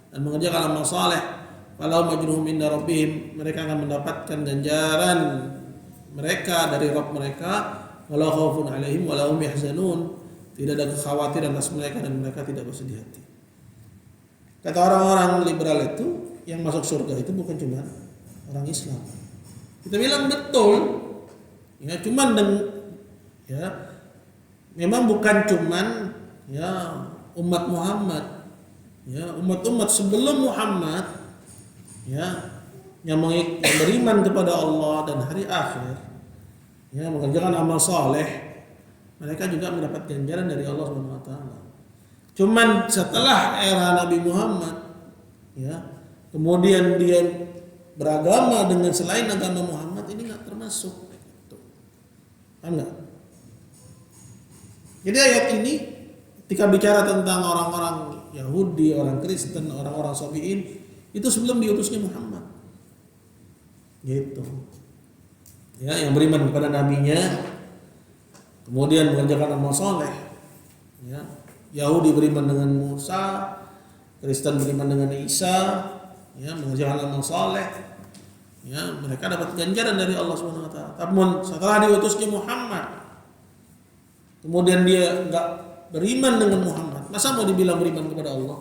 dan mengerjakan amal saleh, falau majruhum inda rabbihim, mereka akan mendapatkan ganjaran mereka dari Rabb mereka, wala khaufun alaihim wala hum yahzanun, tidak ada kekhawatiran atas mereka dan mereka tidak bersedih hati. Kata orang-orang liberal itu, yang masuk surga itu bukan cuma orang Islam. Kita bilang betul, ya cuman memang bukan cuman ya umat Muhammad, ya umat-umat sebelum Muhammad, ya yang beriman kepada Allah dan hari akhir, ya mengerjakan amal saleh, mereka juga mendapat ganjaran dari Allah Subhanahu wa taala. Cuman setelah era Nabi Muhammad, ya kemudian dia beragama dengan selain agama Muhammad, ini nggak termasuk. Paham nggak? Jadi ayat ini ketika bicara tentang orang-orang Yahudi, orang Kristen, orang-orang Sabiin, itu sebelum diutusnya Muhammad. Gitu. Ya, yang beriman kepada nabinya, kemudian mengerjakan amal soleh. Ya, Yahudi beriman dengan Musa, Kristen beriman dengan Isa, ya, mengerjakan amal soleh, ya, mereka dapat ganjaran dari Allah Subhanahu wa taala. Tapi setelah diutusnya Muhammad, kemudian dia enggak beriman dengan Muhammad, masa mau dibilang beriman kepada Allah?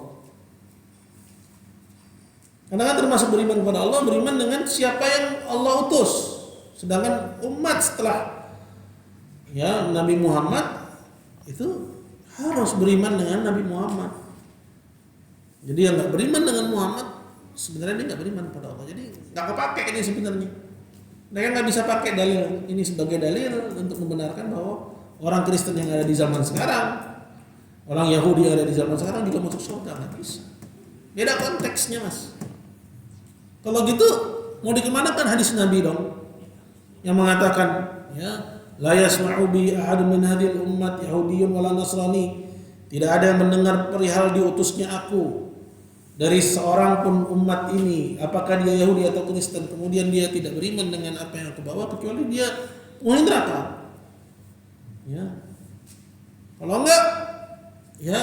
Karena kan termasuk beriman kepada Allah, beriman dengan siapa yang Allah utus. Sedangkan umat setelah ya Nabi Muhammad itu harus beriman dengan Nabi Muhammad. Jadi yang enggak beriman dengan Muhammad sebenarnya dia nggak beriman pada Allah, jadi nggak kepake ini sebenarnya. Mereka nggak bisa pakai dalil ini sebagai dalil untuk membenarkan bahwa orang Kristen yang ada di zaman sekarang, orang Yahudi yang ada di zaman sekarang juga masuk surga, nggak bisa. Beda konteksnya, mas. Kalau gitu mau dikemanakan hadis Nabi dong, yang mengatakan ya la yasma'u bi ahadun min hadhil ummat yahudiyyun wala nasrani, tidak ada yang mendengar perihal diutusnya aku dari seorang pun umat ini, apakah dia Yahudi atau Kristen, kemudian dia tidak beriman dengan apa yang aku bawa, kecuali dia penghuni neraka. Ya, kalau enggak, ya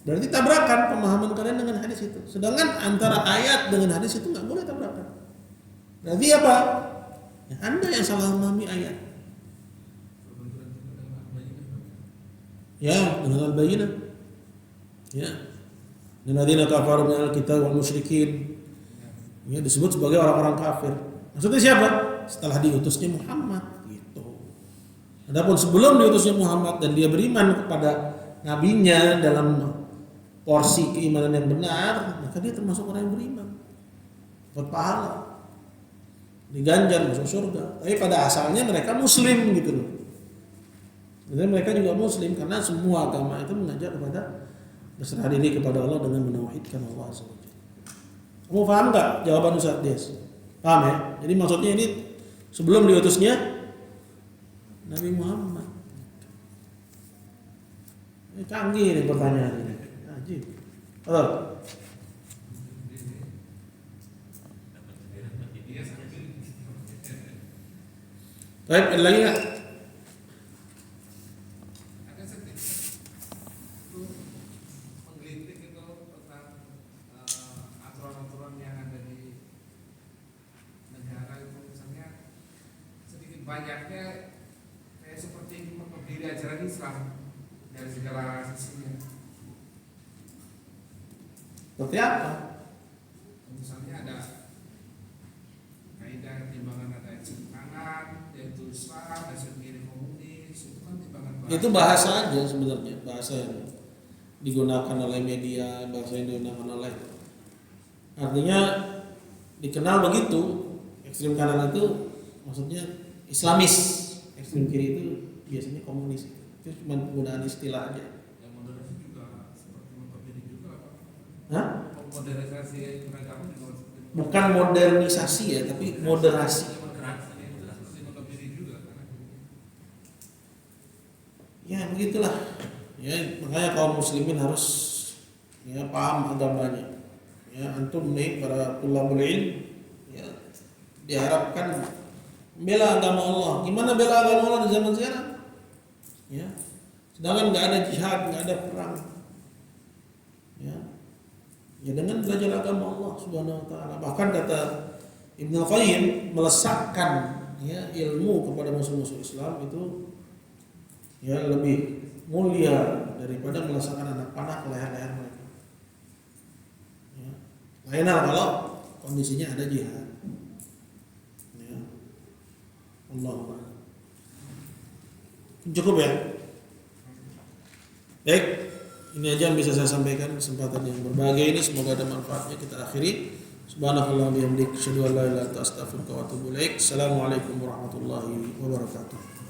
berarti tabrakan pemahaman kalian dengan hadis itu. Sedangkan antara ayat dengan hadis itu nggak boleh tabrakan. Berarti apa? Ya, Anda yang salah memahami ayat. Ya, dengan al-bayyinah. Ya. Alladzina kafaru minal kitab wal musyrikin. Ya, disebut sebagai orang-orang kafir. Maksudnya siapa? Setelah diutusnya Muhammad gitu. Adapun sebelum diutusnya Muhammad dan dia beriman kepada nabinya dalam porsi keimanan yang benar, maka dia termasuk orang yang beriman. Dapat pahala. Diganjar masuk surga. Tapi pada asalnya mereka muslim gitu loh. Jadi mereka juga muslim karena semua agama itu mengajar kepada berserah diri kepada Allah dengan menauhidkan Allah SWT. Kamu paham nggak jawaban Ustaz Des? Paham ya? Jadi maksudnya ini sebelum diutusnya Nabi Muhammad. Ini canggih nih pertanyaan ini. Ajib. Halo. Baik, ada lagi nggak? Banyaknya kayak seperti memperdiri ajaran Islam dari segala sisinya. Seperti apa? Misalnya ada kaidah timbangan, ada yang kanan, yaitu Islam, ada sendiri komunis, itu kan timbangan bahasa. Itu bahasa aja sebenarnya, bahasa yang digunakan oleh media, bahasa yang digunakan oleh, artinya dikenal begitu. Ekstrem kanan itu maksudnya Islamis, ekstrem kiri itu biasanya komunis. Itu cuma penggunaan istilah aja. Yang moderasi juga seperti Mutabiri juga. Hah? Modernisasi mereka pun juga seperti Bukan modernisasi ya, tapi moderasi. seperti Mutabiri juga kan. Ya begitulah. Ya makanya kaum muslimin harus ya paham agamanya. Ya antum nih para tulabul ilm ya diharapkan bela agama Allah. Gimana bela agama Allah di zaman sekarang? Ya. Sedangkan nggak ada jihad, nggak ada perang. Ya. Ya dengan belajar agama Allah Subhanahu wa taala. Bahkan kata Ibnu Qayyim melesatkan ya ilmu kepada musuh-musuh Islam itu ya lebih mulia daripada melesatkan anak panah ke leher-leher mereka. Ya. Lain hal kalau kondisinya ada jihad. Ya. Allah. Cukup ya. Baik, ini aja yang bisa saya sampaikan kesempatan yang berbahagia ini, semoga ada manfaatnya. Kita akhiri. Subhanallah bihamdik, asyhadu an la ilaha illa anta astaghfiruka wa atubu ilaik. Assalamualaikum warahmatullahi wabarakatuh.